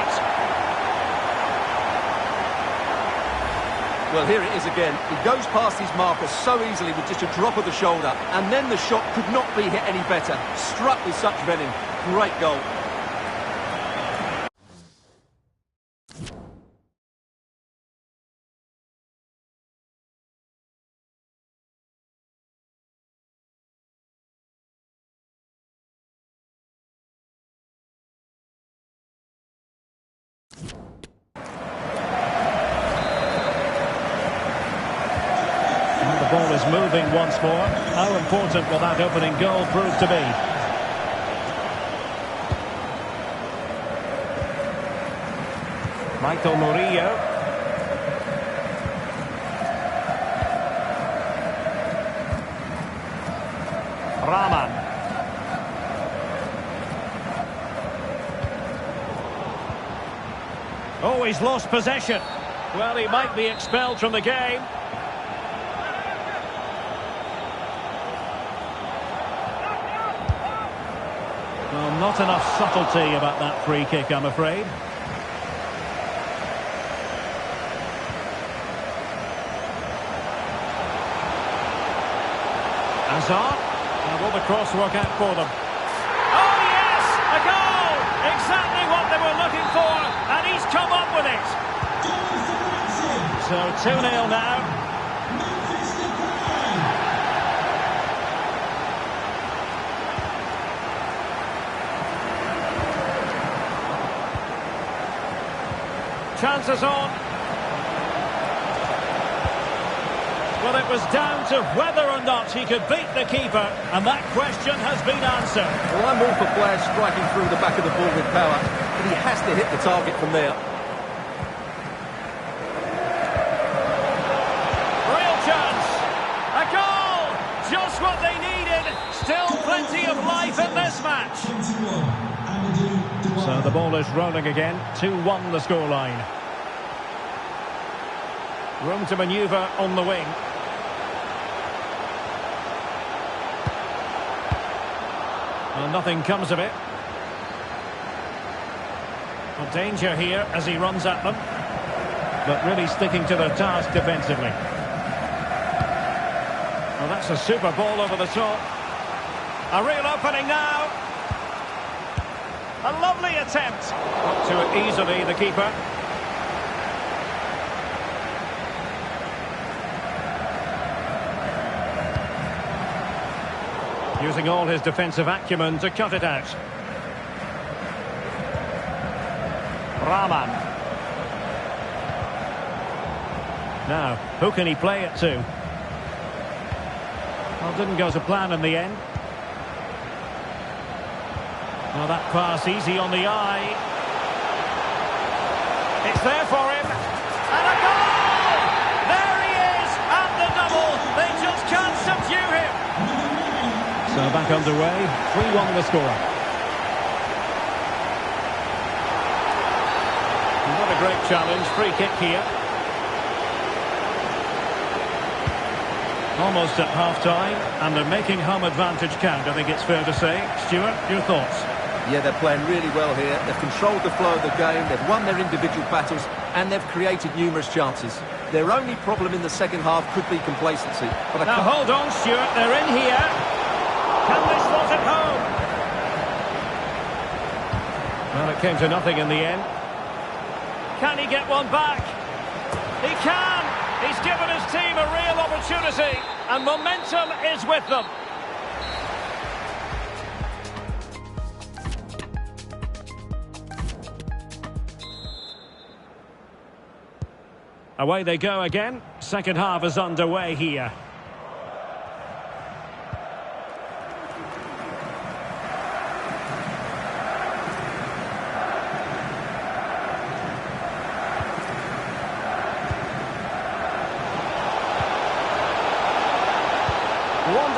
Well, here it is again. He goes past his marker so easily with just a drop of the shoulder, and then the shot could not be hit any better. Struck with such venom. Great goal. The ball is moving once more. How important will that opening goal prove to be? Michael Murillo. Rahman. Oh, he's lost possession. Well, he might be expelled from the game. Well, not enough subtlety about that free kick, I'm afraid. Hazard. And will the cross work out for them? Oh, yes! A goal! Exactly what they were looking for, and he's come up with it. So 2-0 now. Chances on. Well, it was down to whether or not he could beat the keeper, and that question has been answered. Well, I'm all for players striking through the back of the ball with power, but he has to hit the target from there. Real chance. A goal! Just what they needed. Still plenty of life in this match. So the ball is rolling again. 2-1 the scoreline. Room to manoeuvre on the wing. Well, nothing comes of it. Well, danger here as he runs at them. But really sticking to their task defensively. Well, that's a super ball over the top. A real opening now. A lovely attempt. Got to it easily, the keeper. Using all his defensive acumen to cut it out. Rahman. Now, who can he play it to? Well, didn't go to plan in the end. Well, that pass easy on the eye. It's there for him. And a goal! There he is at the double. They just can't subdue him. So back underway. 3-1 the score. What a great challenge. Free kick here. Almost at half-time, and they're making home advantage count, I think it's fair to say. Stuart, your thoughts? Yeah, they're playing really well here. They've controlled the flow of the game, they've won their individual battles, and they've created numerous chances. Their only problem in the second half could be complacency. But now hold on, Stuart, they're in here. Can they slot it home? Well, it came to nothing in the end. Can he get one back? He can! He's given his team a real opportunity, and momentum is with them. Away they go again. Second half is underway here.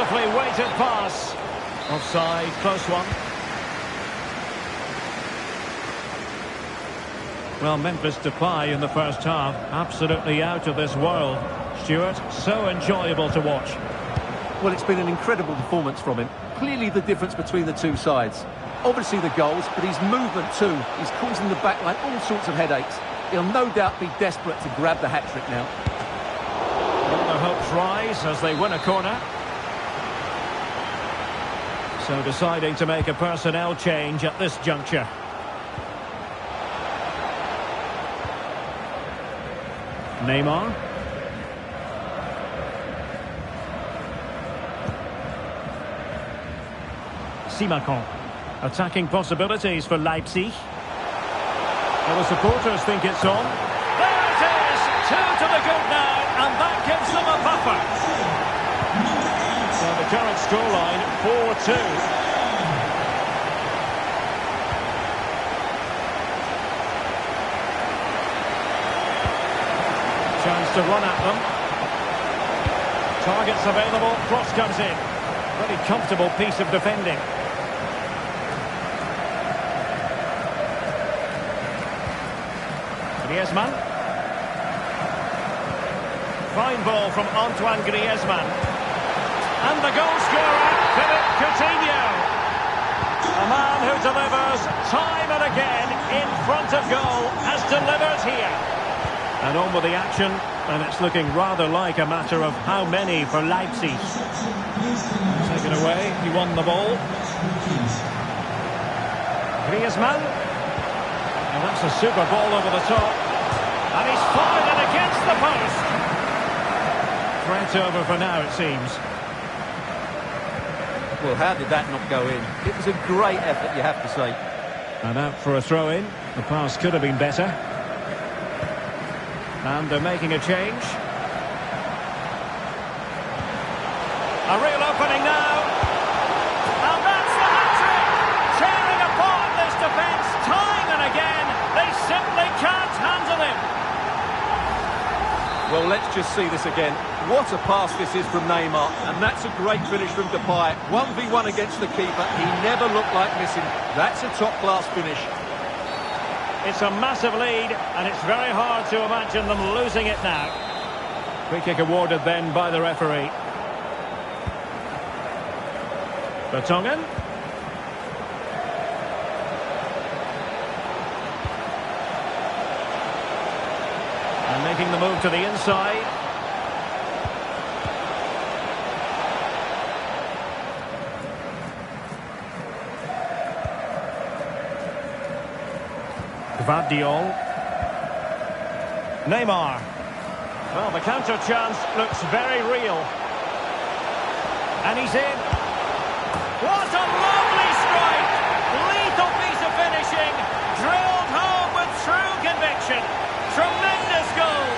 Beautifully weighted pass. Offside, close one. Well, Memphis Depay in the first half, absolutely out of this world. Stuart, so enjoyable to watch. Well, it's been an incredible performance from him. Clearly the difference between the two sides. Obviously the goals, but his movement too. He's causing the backline all sorts of headaches. He'll no doubt be desperate to grab the hat-trick now. Well, their hopes rise as they win a corner. So deciding to make a personnel change at this juncture. Neymar. Simakon. Attacking possibilities for Leipzig. Well, the supporters think it's on. There it is! 2 to the good now, and that gives them a buffer. So the current scoreline, 4-2. Chance to run at them. Targets available, cross comes in. Very comfortable piece of defending. Griezmann. Fine ball from Antoine Griezmann. And the goal scorer, Philippe Coutinho. A man who delivers time and again in front of goal, has delivered here. And on with the action, and it's looking rather like a matter of how many for Leipzig. Taken away, he won the ball. Griezmann. And that's a super ball over the top. And he's fired it against the post. Threat over for now, it seems. Well, how did that not go in? It was a great effort, you have to say. And out for a throw-in. The pass could have been better. And they're making a change. A real opening now. And that's the hat-trick! Tearing apart this defence time and again. They simply can't handle him. Well, let's just see this again. What a pass this is from Neymar. And that's a great finish from Depay. 1v1 against the keeper. He never looked like missing. That's a top-class finish. It's a massive lead, and it's very hard to imagine them losing it now. Free kick awarded then by the referee. Vertonghen. And making the move to the inside. Gvardiol. Neymar. Well, the counter chance looks very real. And he's in. What a lovely strike! Lethal piece of finishing. Drilled home with true conviction. Tremendous goal.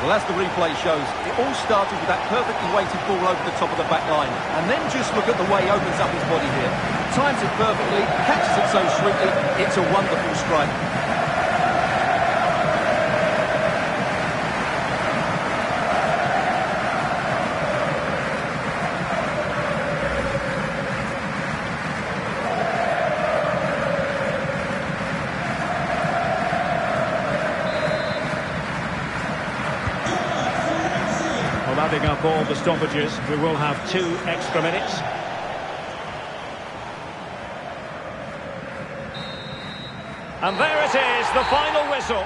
Well, as the replay shows, it all started with that perfectly weighted ball over the top of the back line. And then just look at the way he opens up his body here. Times it perfectly, catches it so sweetly, it's a wonderful strike. Well, adding up all the stoppages, we will have 2 extra minutes. And there it is, the final whistle.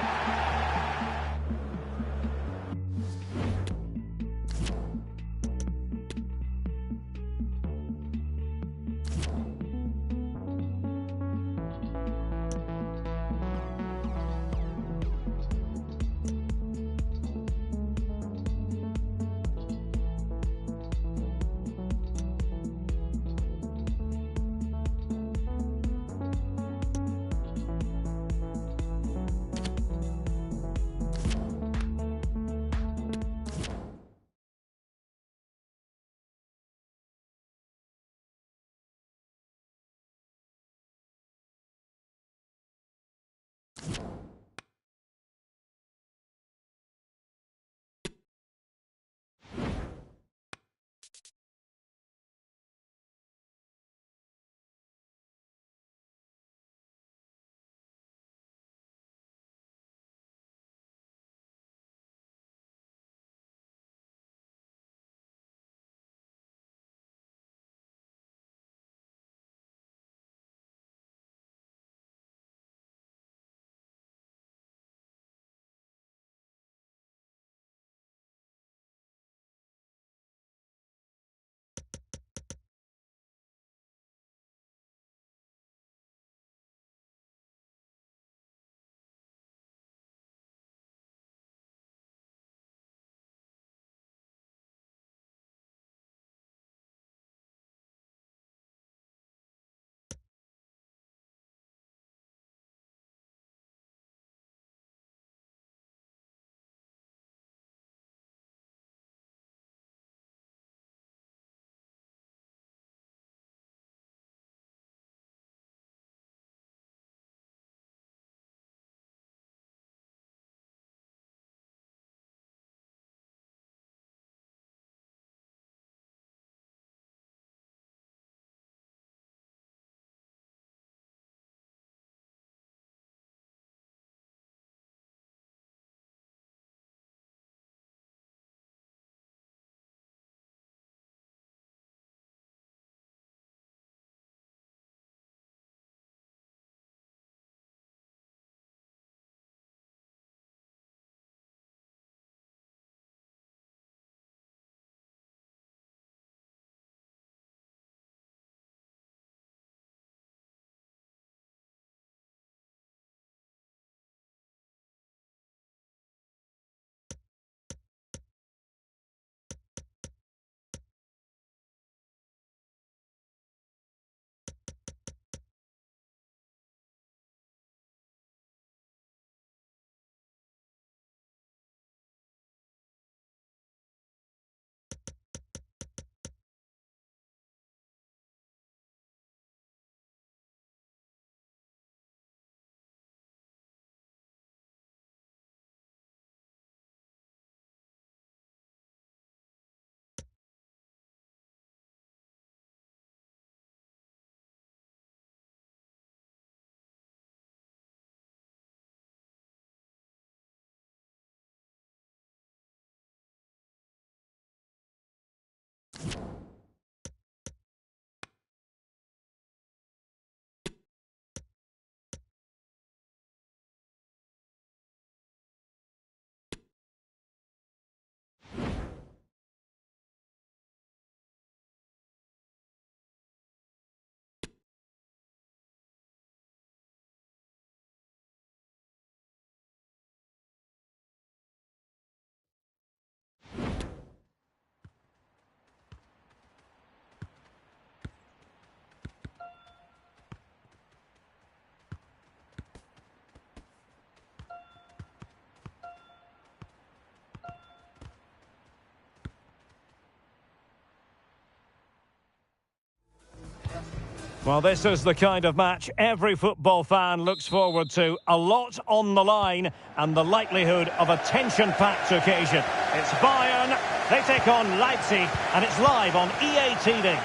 Well, this is the kind of match every football fan looks forward to. A lot on the line and the likelihood of a tension-packed occasion. It's Bayern, they take on Leipzig, and it's live on EA TV.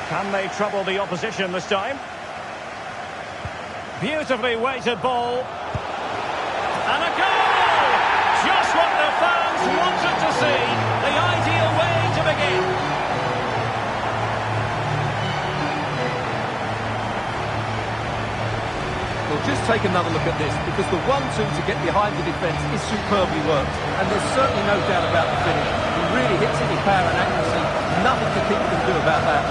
Can they trouble the opposition this time? Beautifully weighted ball. And a goal! Just what the fans wanted to see. The ideal way to begin. Well, just take another look at this, because the 1-2 to get behind the defence is superbly worked, and there's certainly no doubt about the finish. He really hits it with power and accuracy. Nothing the keeper can do about that.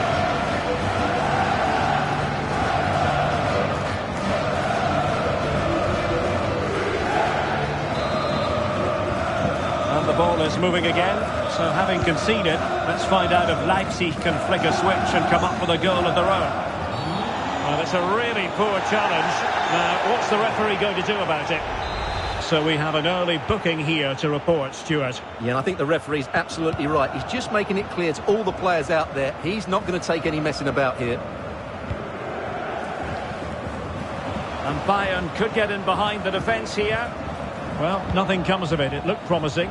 And the ball is moving again, so having conceded, let's find out if Leipzig can flick a switch and come up with a goal of their own. Well, it's a really poor challenge. Now, what's the referee going to do about it? So we have an early booking here to report, Stuart. Yeah, and I think the referee's absolutely right. He's just making it clear to all the players out there, he's not going to take any messing about here. And Bayern could get in behind the defence here. Well, nothing comes of it. It looked promising.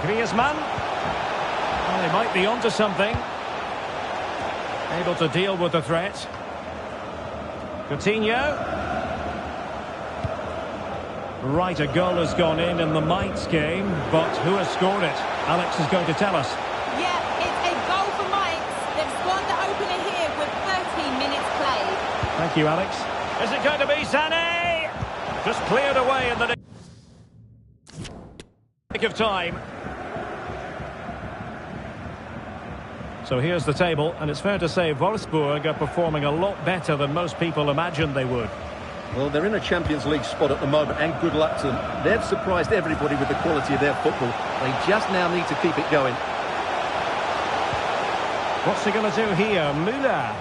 Griezmann. Well, they might be onto something. Able to deal with the threat. Coutinho. Right, a goal has gone in the Mainz game, but who has scored it? Alex is going to tell us. Yeah, it's a goal for Mainz. They've scored the opener here with 13 minutes played. Thank you, Alex. Is it going to be Sané? Just cleared away in the nick of time. So here's the table, and it's fair to say Wolfsburg are performing a lot better than most people imagined they would. Well, they're in a Champions League spot at the moment, and good luck to them. They've surprised everybody with the quality of their football. They just now need to keep it going. What's he going to do here? Müller.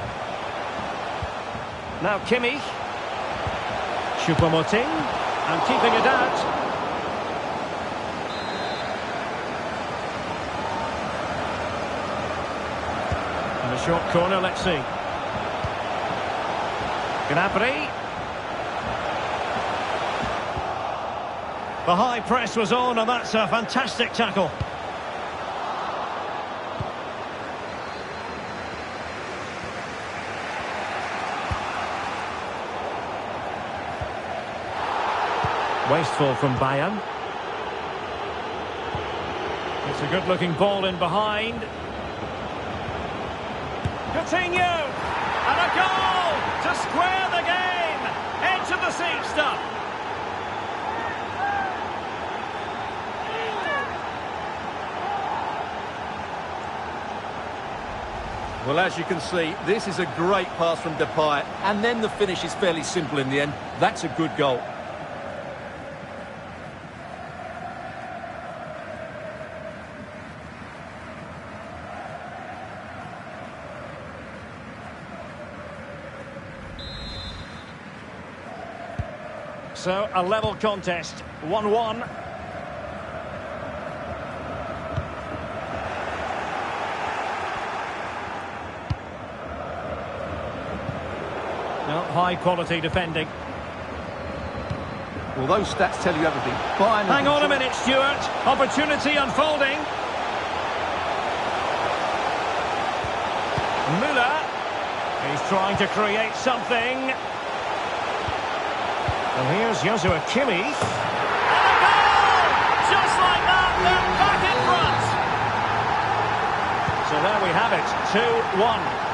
Now Kimmich. Choupo-Moting. And keeping it out. And a short corner, let's see. Gnabry. The high press was on, and that's a fantastic tackle. Wasteful from Bayern. It's a good-looking ball in behind. Coutinho! And a goal to square the game! Edge of the seat stuff. Well, as you can see, this is a great pass from Depay, and then the finish is fairly simple in the end. That's a good goal. So, a level contest, 1-1. No, high-quality defending. Well, those stats tell you everything. Hang on a minute, Stuart. Opportunity unfolding. Müller. He's trying to create something. And here's Joshua Kimmich. And a goal! Just like that, they're back in front. So there we have it, 2-1.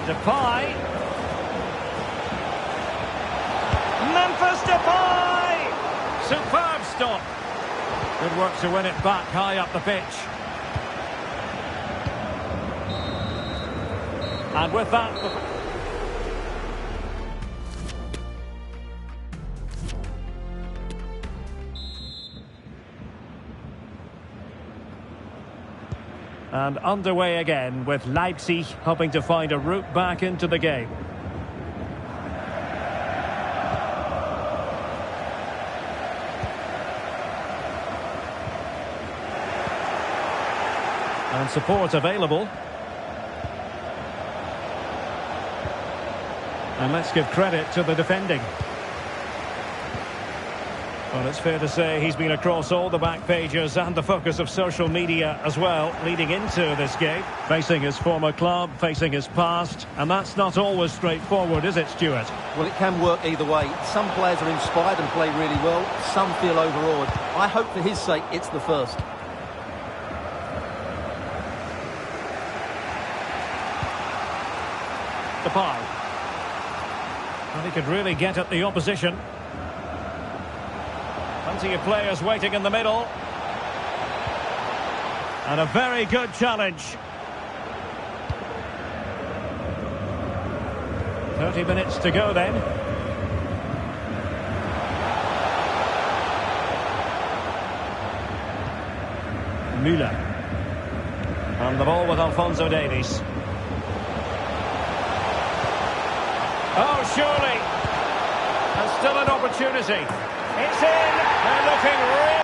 Depay. Memphis Depay! Superb stop. Good work to win it back high up the pitch. And with that... And underway again with Leipzig hoping to find a route back into the game. And support available. And let's give credit to the defending. Well, it's fair to say he's been across all the back pages and the focus of social media as well, leading into this game. Facing his former club, facing his past, and that's not always straightforward, is it, Stuart? Well, it can work either way. Some players are inspired and play really well. Some feel overawed. I hope for his sake it's the first. Depay. And he could really get at the opposition. Plenty of players waiting in the middle. And a very good challenge. 30 minutes to go then. Müller. And the ball with Alphonso Davies. Oh, surely. And still an opportunity. It's in. They're looking real.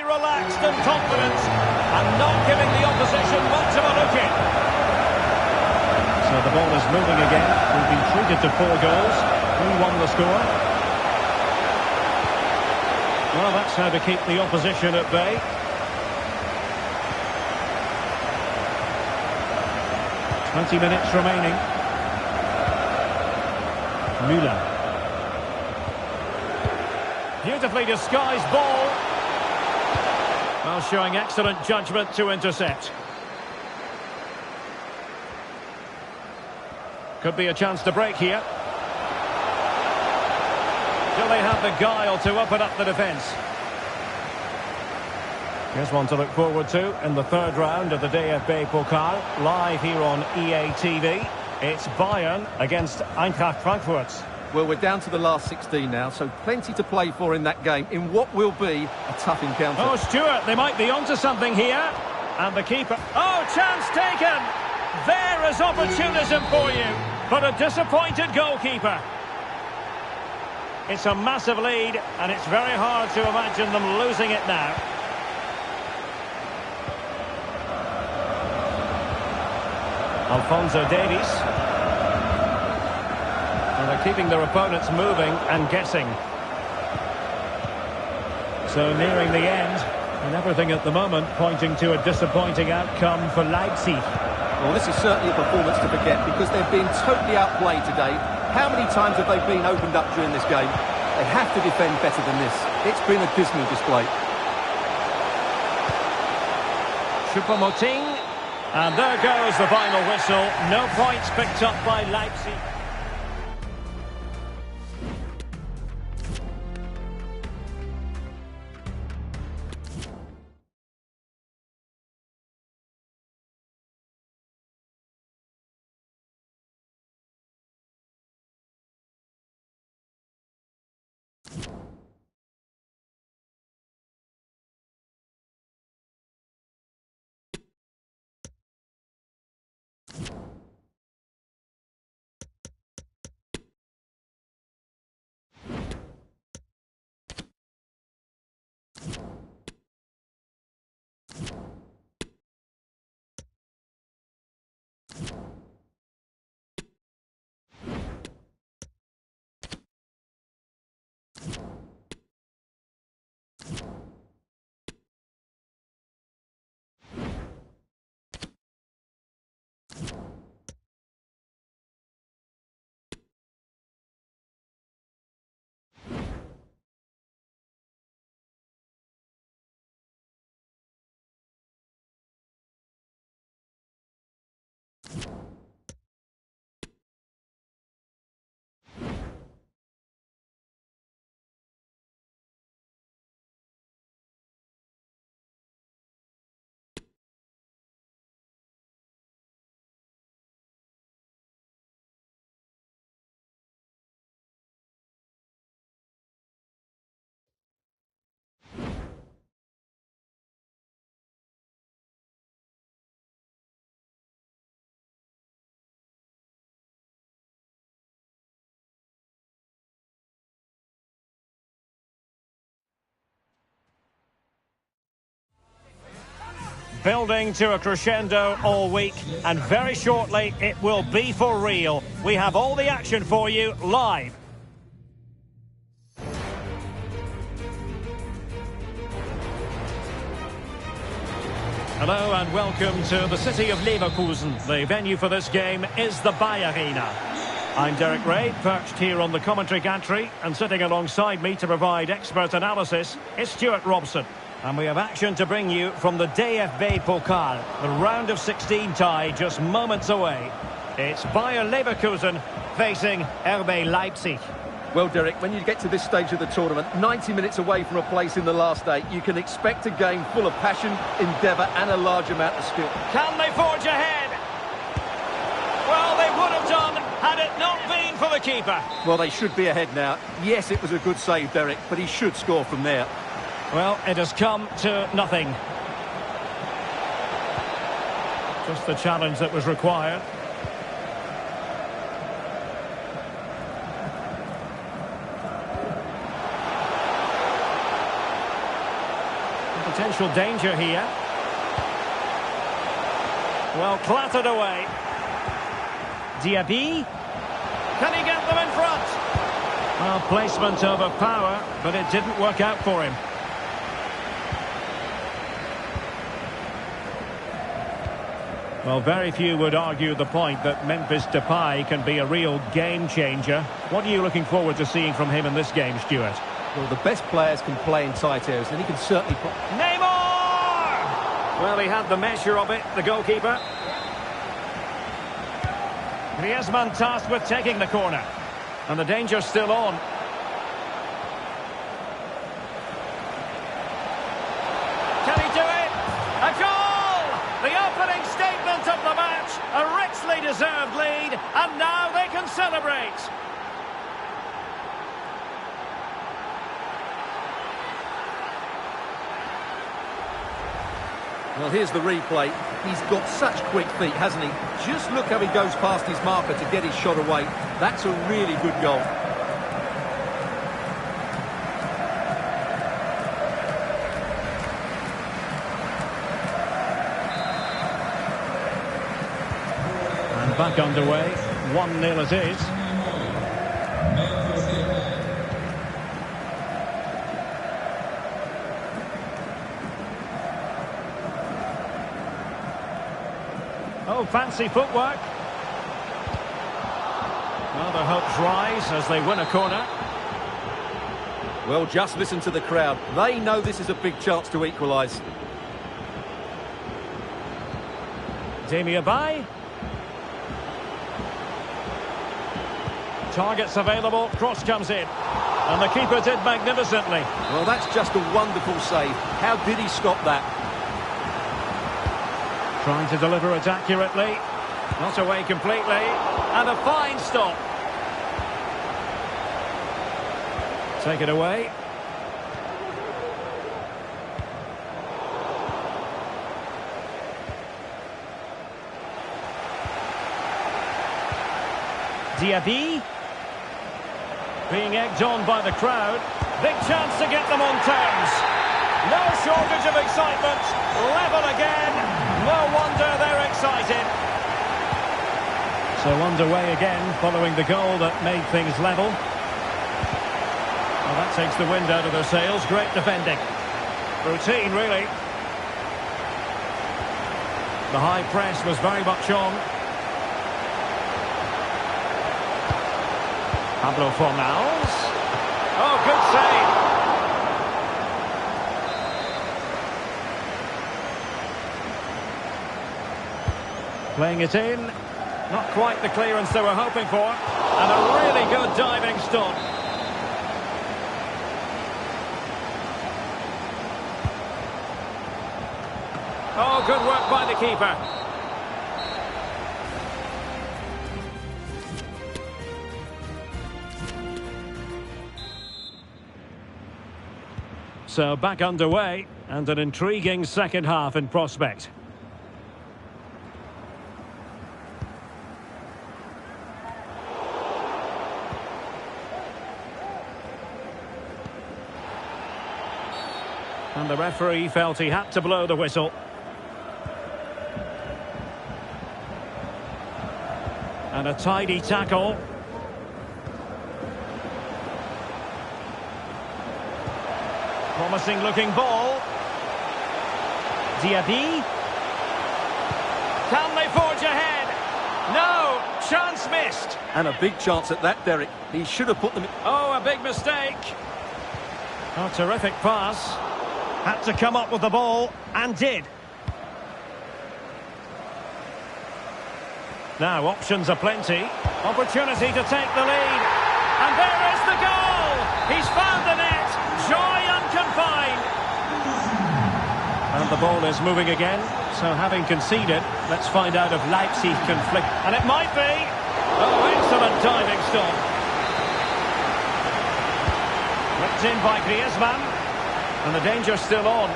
Relaxed and confident, and not giving the opposition much of a look in. So the ball is moving again. We've been treated to 4 goals. 3-1 the score. Well, that's how to keep the opposition at bay. "20 minutes remaining. Müller. Beautifully disguised ball. Well, showing excellent judgment to intercept. Could be a chance to break here. Do they have the guile to open up the defence? Here's one to look forward to in the third round of the DFB Pokal, live here on EA TV. It's Bayern against Eintracht Frankfurt. Well, we're down to the last 16 now, so plenty to play for in that game, in what will be a tough encounter. Oh, Stuart, they might be onto something here. And the keeper... Oh, chance taken! There is opportunism for you, but a disappointed goalkeeper. It's a massive lead, and it's very hard to imagine them losing it now. Alphonso Davies. And they're keeping their opponents moving and guessing. So nearing the end, and everything at the moment pointing to a disappointing outcome for Leipzig. Well, this is certainly a performance to forget because they've been totally outplayed today. How many times have they been opened up during this game? They have to defend better than this. It's been a dismal display. Choupo-Moting. And there goes the final whistle. No points picked up by Leipzig. building to a crescendo all week, and very shortly it will be for real. We have all the action for you live. Hello and welcome to the city of Leverkusen. The venue for this game is the BayArena. I'm Derek Ray, perched here on the commentary gantry, and sitting alongside me to provide expert analysis is Stuart Robson. And we have action to bring you from the DFB Pokal, the round of 16 tie just moments away. It's Bayer Leverkusen facing RB Leipzig. Well, Derek, when you get to this stage of the tournament, 90 minutes away from a place in the last 8, you can expect a game full of passion, endeavour and a large amount of skill. Can they forge ahead? Well, they would have done had it not been for the keeper. Well, they should be ahead now. Yes, it was a good save, Derek, but he should score from there. Well, it has come to nothing. Just the challenge that was required. Potential danger here. Well, clattered away. Diaby. Can he get them in front? Well, placement over power, but it didn't work out for him. Well, very few would argue the point that Memphis Depay can be a real game changer. What are you looking forward to seeing from him in this game, Stuart? Well, the best players can play in tight areas, and he can certainly put... Neymar! Well, he had the measure of it, the goalkeeper. Griezmann tasked with taking the corner. And the danger's still on. Can he do it? A goal! The opening statement of the match. A richly deserved lead. And now they can celebrate. Well, here's the replay. He's got such quick feet, hasn't he? Just look how he goes past his marker to get his shot away. That's a really good goal. And back underway. 1-0 it is. Oh, fancy footwork. Well, their hopes rise as they win a corner. Well, just listen to the crowd. They know this is a big chance to equalise. Demirbay. Targets available, cross comes in. And the keeper did magnificently. Well, that's just a wonderful save. How did he stop that? Trying to deliver it accurately. Not away completely. And a fine stop. Take it away. Diaby. Being egged on by the crowd. Big chance to get them on terms. No shortage of excitement. Level again. No wonder they're excited. So underway again following the goal that made things level. Well, that takes the wind out of their sails. Great defending. Routine, really. The high press was very much on. Pablo Fornals. Oh, good save. Playing it in. Not quite the clearance they were hoping for. And a really good diving stop. Oh, good work by the keeper. So back underway, and an intriguing second half in prospect. And the referee felt he had to blow the whistle. And a tidy tackle. Promising looking ball. Diaby. Can they forge ahead? No! Chance missed. And a big chance at that, Derek. He should have put them in. Oh, a big mistake. A terrific pass. Had to come up with the ball, and did. Now, options are plenty. Opportunity to take the lead. And there is the goal! He's found the net. Joy unconfined. And the ball is moving again. So having conceded, let's find out if Leipzig can flick. And it might be. Oh, excellent diving stop. Ripped in by Griezmann. And the danger's still on.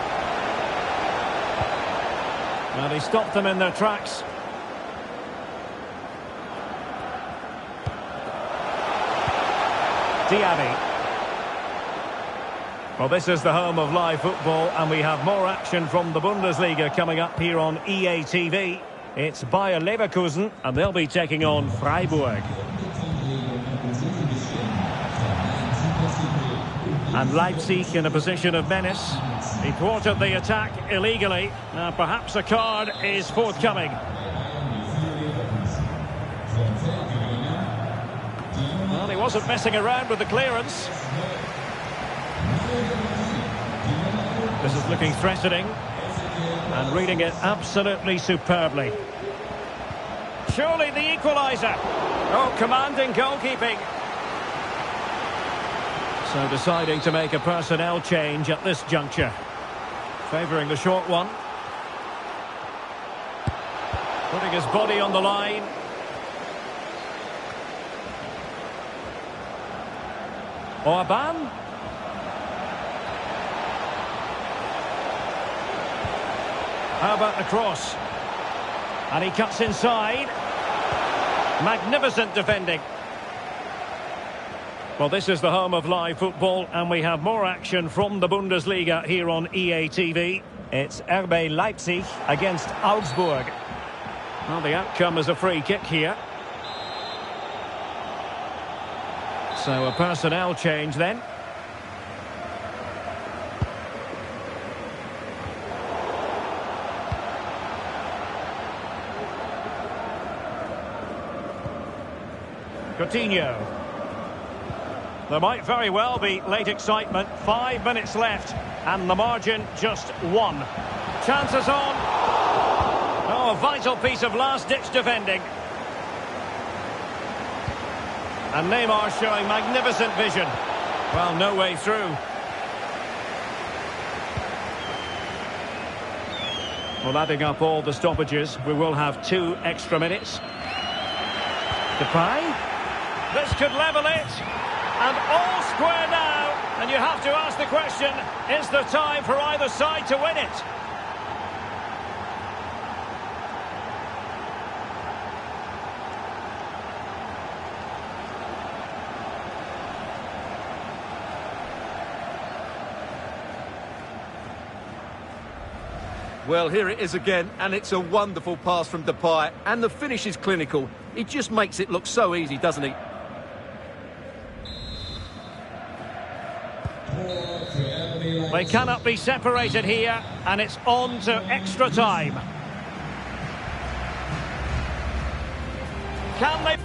And he stopped them in their tracks. Diaby. Well, this is the home of live football, and we have more action from the Bundesliga coming up here on EA TV. It's Bayer Leverkusen, and they'll be taking on Freiburg. And Leipzig in a position of menace. He thwarted the attack illegally. Now, perhaps a card is forthcoming. Well, he wasn't messing around with the clearance. This is looking threatening. And reading it absolutely superbly. Surely the equaliser. Oh, commanding goalkeeping. So deciding to make a personnel change at this juncture. Favouring the short one. Putting his body on the line. Orban. How about the cross? And he cuts inside. Magnificent defending. Well, this is the home of live football, and we have more action from the Bundesliga here on EA TV. It's RB Leipzig against Augsburg. Well, the outcome is a free kick here. So a personnel change then. Coutinho. There might very well be late excitement. 5 minutes left, and the margin just 1. Chances on. Oh, a vital piece of last-ditch defending. And Neymar showing magnificent vision. Well, no way through. Well, adding up all the stoppages, we will have 2 extra minutes. Depay. This could level it. And all square now. And you have to ask the question, is there time for either side to win it? Well, here it is again, and it's a wonderful pass from Depay, and the finish is clinical. He just makes it look so easy, doesn't he? They cannot be separated here, and it's on to extra time. Can they...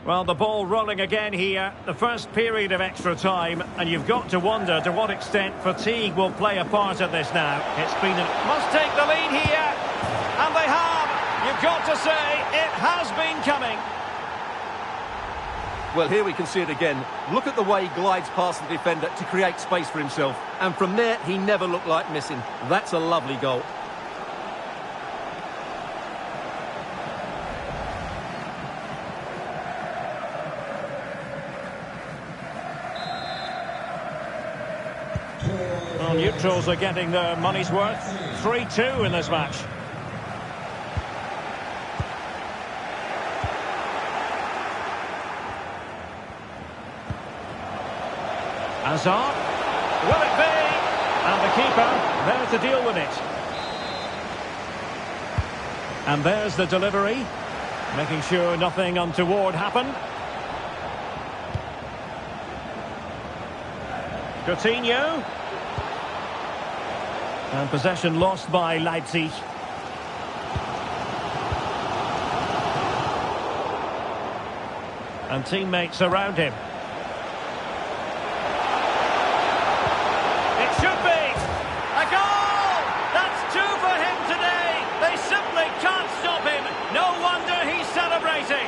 Well, the ball rolling again here, the first period of extra time, and you've got to wonder to what extent fatigue will play a part in this now. It's been must take the lead here, and they have. You've got to say, it has been coming. Well, here we can see it again. Look at the way he glides past the defender to create space for himself. And from there, he never looked like missing. That's a lovely goal. Well, neutrals are getting their money's worth. 3-2 in this match. Hazard. Will it be? And the keeper there to deal with it. And there's the delivery. Making sure nothing untoward happened. Coutinho. And possession lost by Leipzig. And teammates around him. It should be a goal! That's two for him today. They simply can't stop him. No wonder he's celebrating.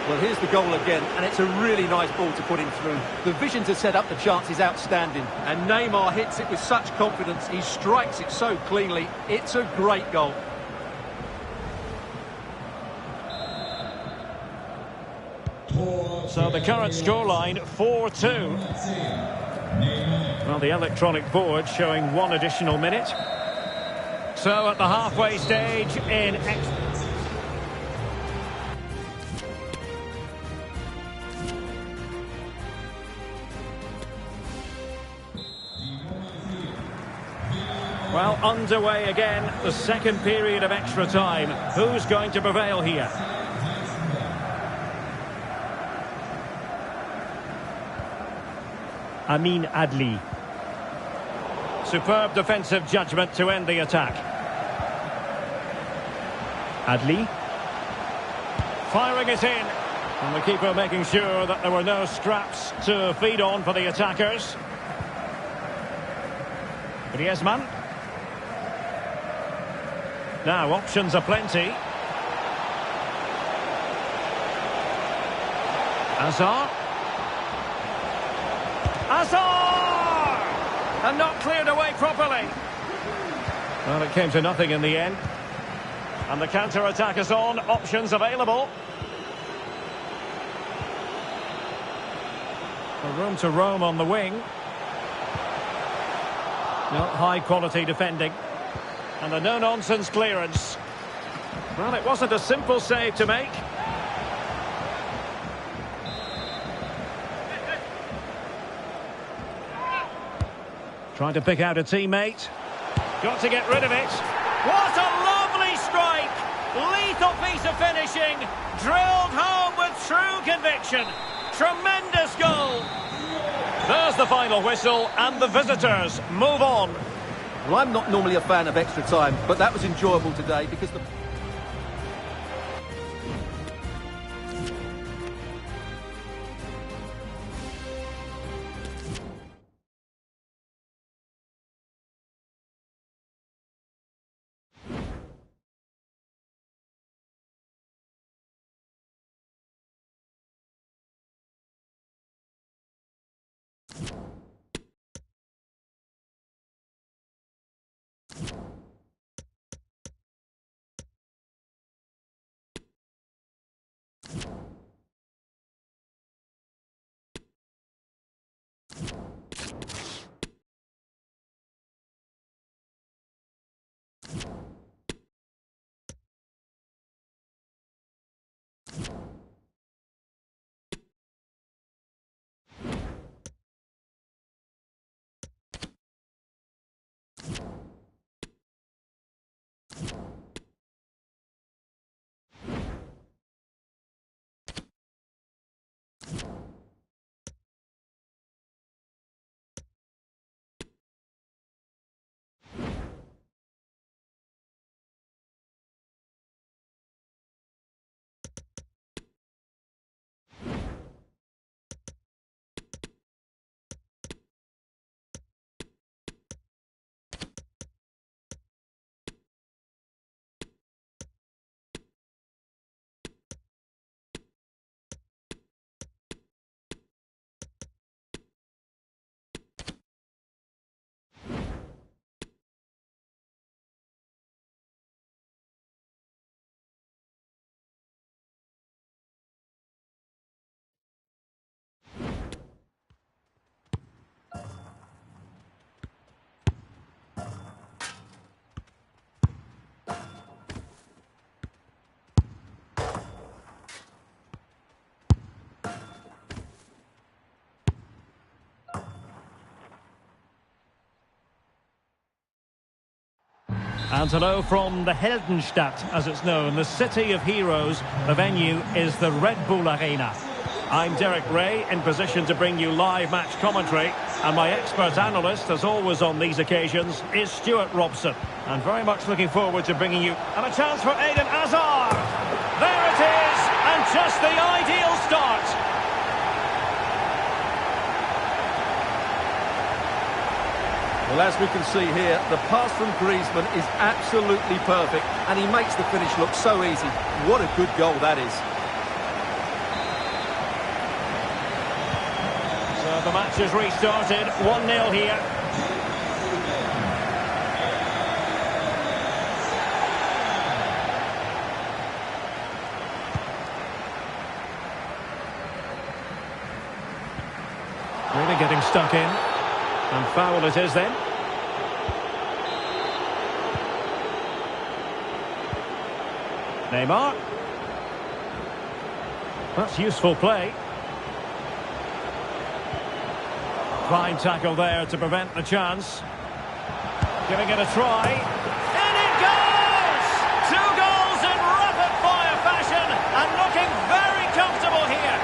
Well, here's the goal again, and it's a really nice ball to put him through. The vision to set up the chance is outstanding, and Neymar hits it with such confidence. He strikes it so cleanly. It's a great goal. So the current scoreline, 4-2. Well, the electronic board showing one additional minute. So at the halfway stage in extra... Well, underway again, the second period of extra time. Who's going to prevail here? Amin Adli. Superb defensive judgment to end the attack. Adli. Firing it in. And the keeper making sure that there were no scraps to feed on for the attackers. Griezmann. Now, options are plenty. Hazard. Hazard! And not cleared away properly. Well, it came to nothing in the end. And the counter-attack is on. Options available. A room to roam on the wing. No, high-quality defending. And a no-nonsense clearance. Well, it wasn't a simple save to make. Trying to pick out a teammate. Got to get rid of it. What a lovely strike! Lethal piece of finishing. Drilled home with true conviction. Tremendous goal. There's the final whistle, and the visitors move on. Well, I'm not normally a fan of extra time, but that was enjoyable today because the... And hello from the Heldenstadt, as it's known, the city of heroes. The venue is the Red Bull Arena. I'm Derek Ray, in position to bring you live match commentary. And my expert analyst, as always on these occasions, is Stuart Robson. And very much looking forward to bringing you... And a chance for Eden Hazard! There it is! And just the ideal start! Well, as we can see here, the pass from Griezmann is absolutely perfect, and he makes the finish look so easy. What a good goal that is. So the match is restarted, 1-0 here. Really getting stuck in. And foul it is then. Neymar. That's useful play. Fine tackle there to prevent the chance. Giving it a try. And it goes! 2 goals in rapid-fire fashion and looking very comfortable here.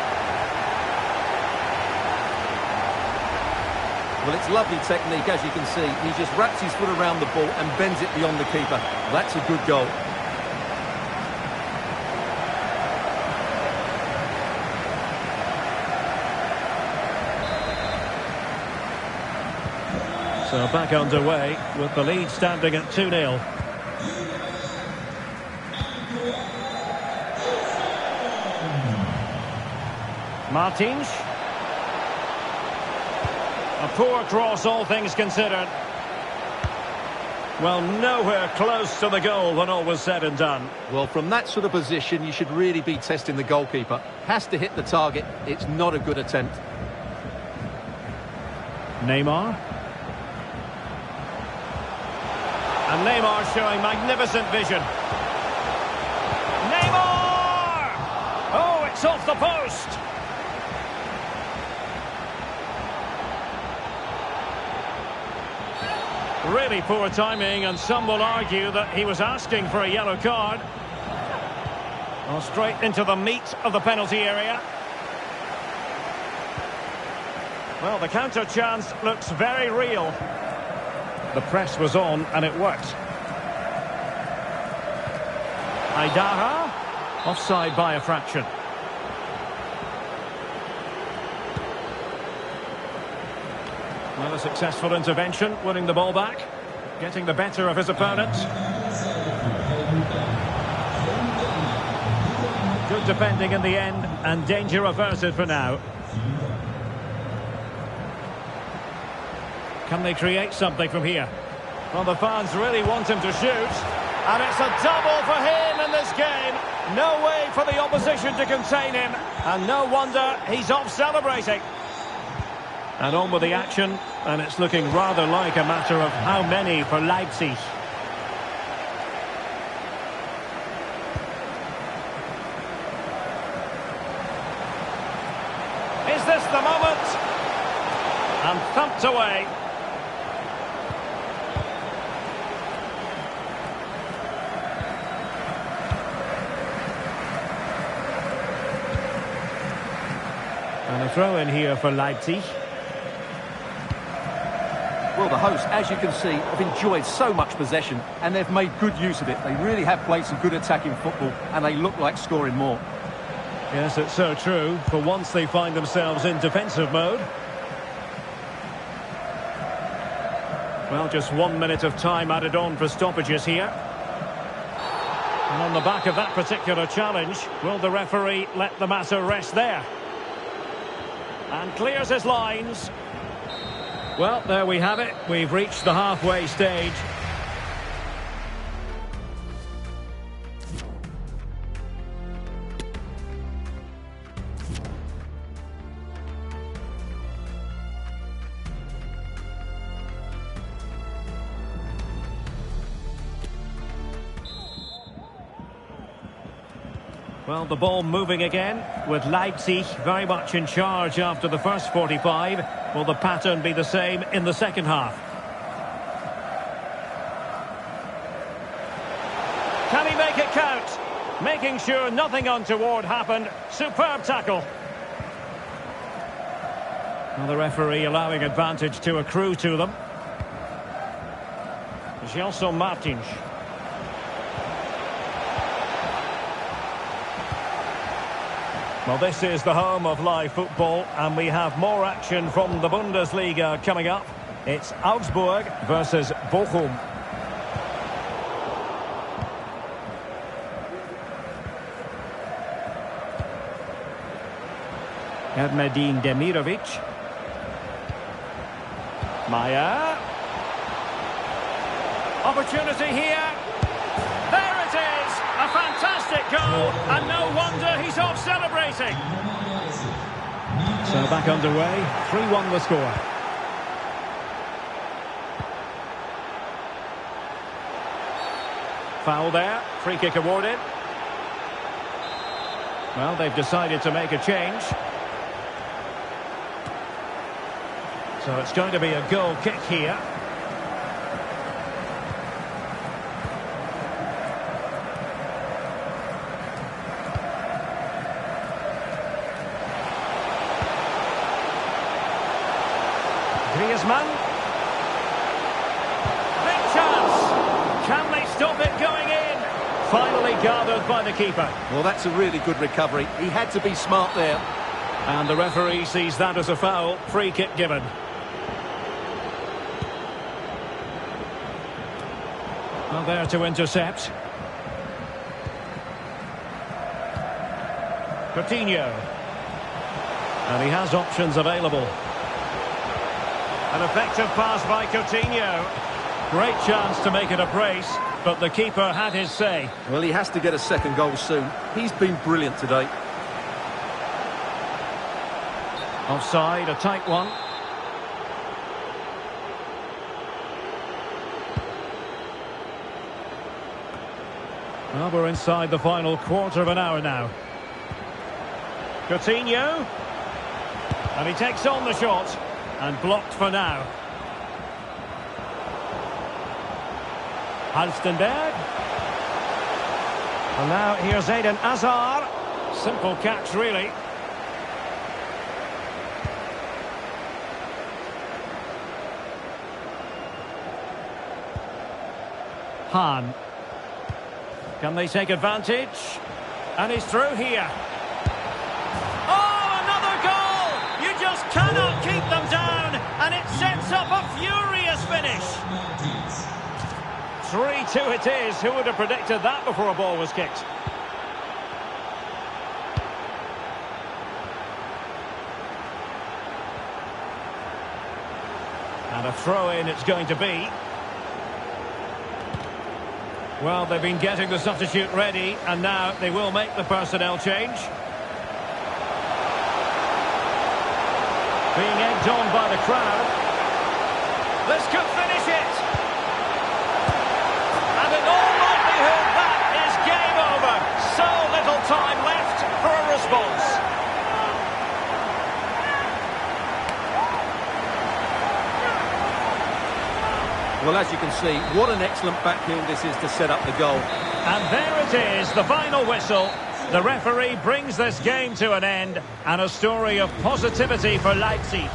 Well, it's lovely technique, as you can see. He just wraps his foot around the ball and bends it beyond the keeper. That's a good goal. So back underway with the lead standing at 2-0. Martins. A poor cross, all things considered. Well, nowhere close to the goal when all was said and done. Well, from that sort of position, you should really be testing the goalkeeper. Has to hit the target. It's not a good attempt. Neymar. And Neymar showing magnificent vision. Neymar! Oh, it's off the post! Really poor timing, and some will argue that he was asking for a yellow card. Well, straight into the meat of the penalty area. Well, the counter chance looks very real. The press was on, and it worked. Aidara, offside by a fraction. Well, a successful intervention, winning the ball back, getting the better of his opponent. Good defending in the end, and danger averted for now. Can they create something from here? Well, the fans really want him to shoot. And it's a double for him in this game. No way for the opposition to contain him. And no wonder he's off celebrating. And on with the action. And it's looking rather like a matter of how many for Leipzig. Is this the moment? And thumped away. And a throw in here for Leipzig. Well, the hosts, as you can see, have enjoyed so much possession, and they've made good use of it. They really have played some good attacking football, and they look like scoring more. Yes, it's so true. For once they find themselves in defensive mode. Well, just 1 minute of time added on for stoppages here. And on the back of that particular challenge, will the referee let the matter rest there? And clears his lines. Well, there we have it. We've reached the halfway stage. Well, the ball moving again, with Leipzig very much in charge after the first 45. Will the pattern be the same in the second half? Can he make it count? Making sure nothing untoward happened. Superb tackle. Well, the referee allowing advantage to accrue to them. Gelson Martins. Well, this is the home of live football, and we have more action from the Bundesliga coming up. It's Augsburg versus Bochum. Erdmedin Demirovic. Maya. Opportunity here. There it is! A fantastic goal, and no wonder he's off celebrating. So back underway, 3-1 the score. Foul there, free kick awarded. Well, they've decided to make a change. So it's going to be a goal kick here. Griezmann. Big chance. Can they stop it going in? Finally gathered by the keeper. Well, that's a really good recovery. He had to be smart there. And the referee sees that as a foul. Free kick given. Well, there to intercept. Coutinho. And he has options available. An effective pass by Coutinho. Great chance to make it a brace, but the keeper had his say. Well, he has to get a second goal soon. He's been brilliant today. Offside, a tight one. Well, we're inside the final quarter of an hour now. Coutinho. And he takes on the shot. And blocked for now. Halstenberg. And now here's Eden Hazard. Simple catch, really. Hahn. Can they take advantage? And he's through here. Oh, another goal! You just cannot keep them down, and it sets up a furious finish. 3-2 it is. Who would have predicted that before a ball was kicked? And a throw-in it's going to be. Well, they've been getting the substitute ready, and now they will make the personnel change. Being egged on by the crowd. This could finish it. And in all likelihood, that is game over. So little time left for a response. Well, as you can see, what an excellent backfield this is to set up the goal. And there it is, the final whistle. The referee brings this game to an end, and a story of positivity for Leipzig.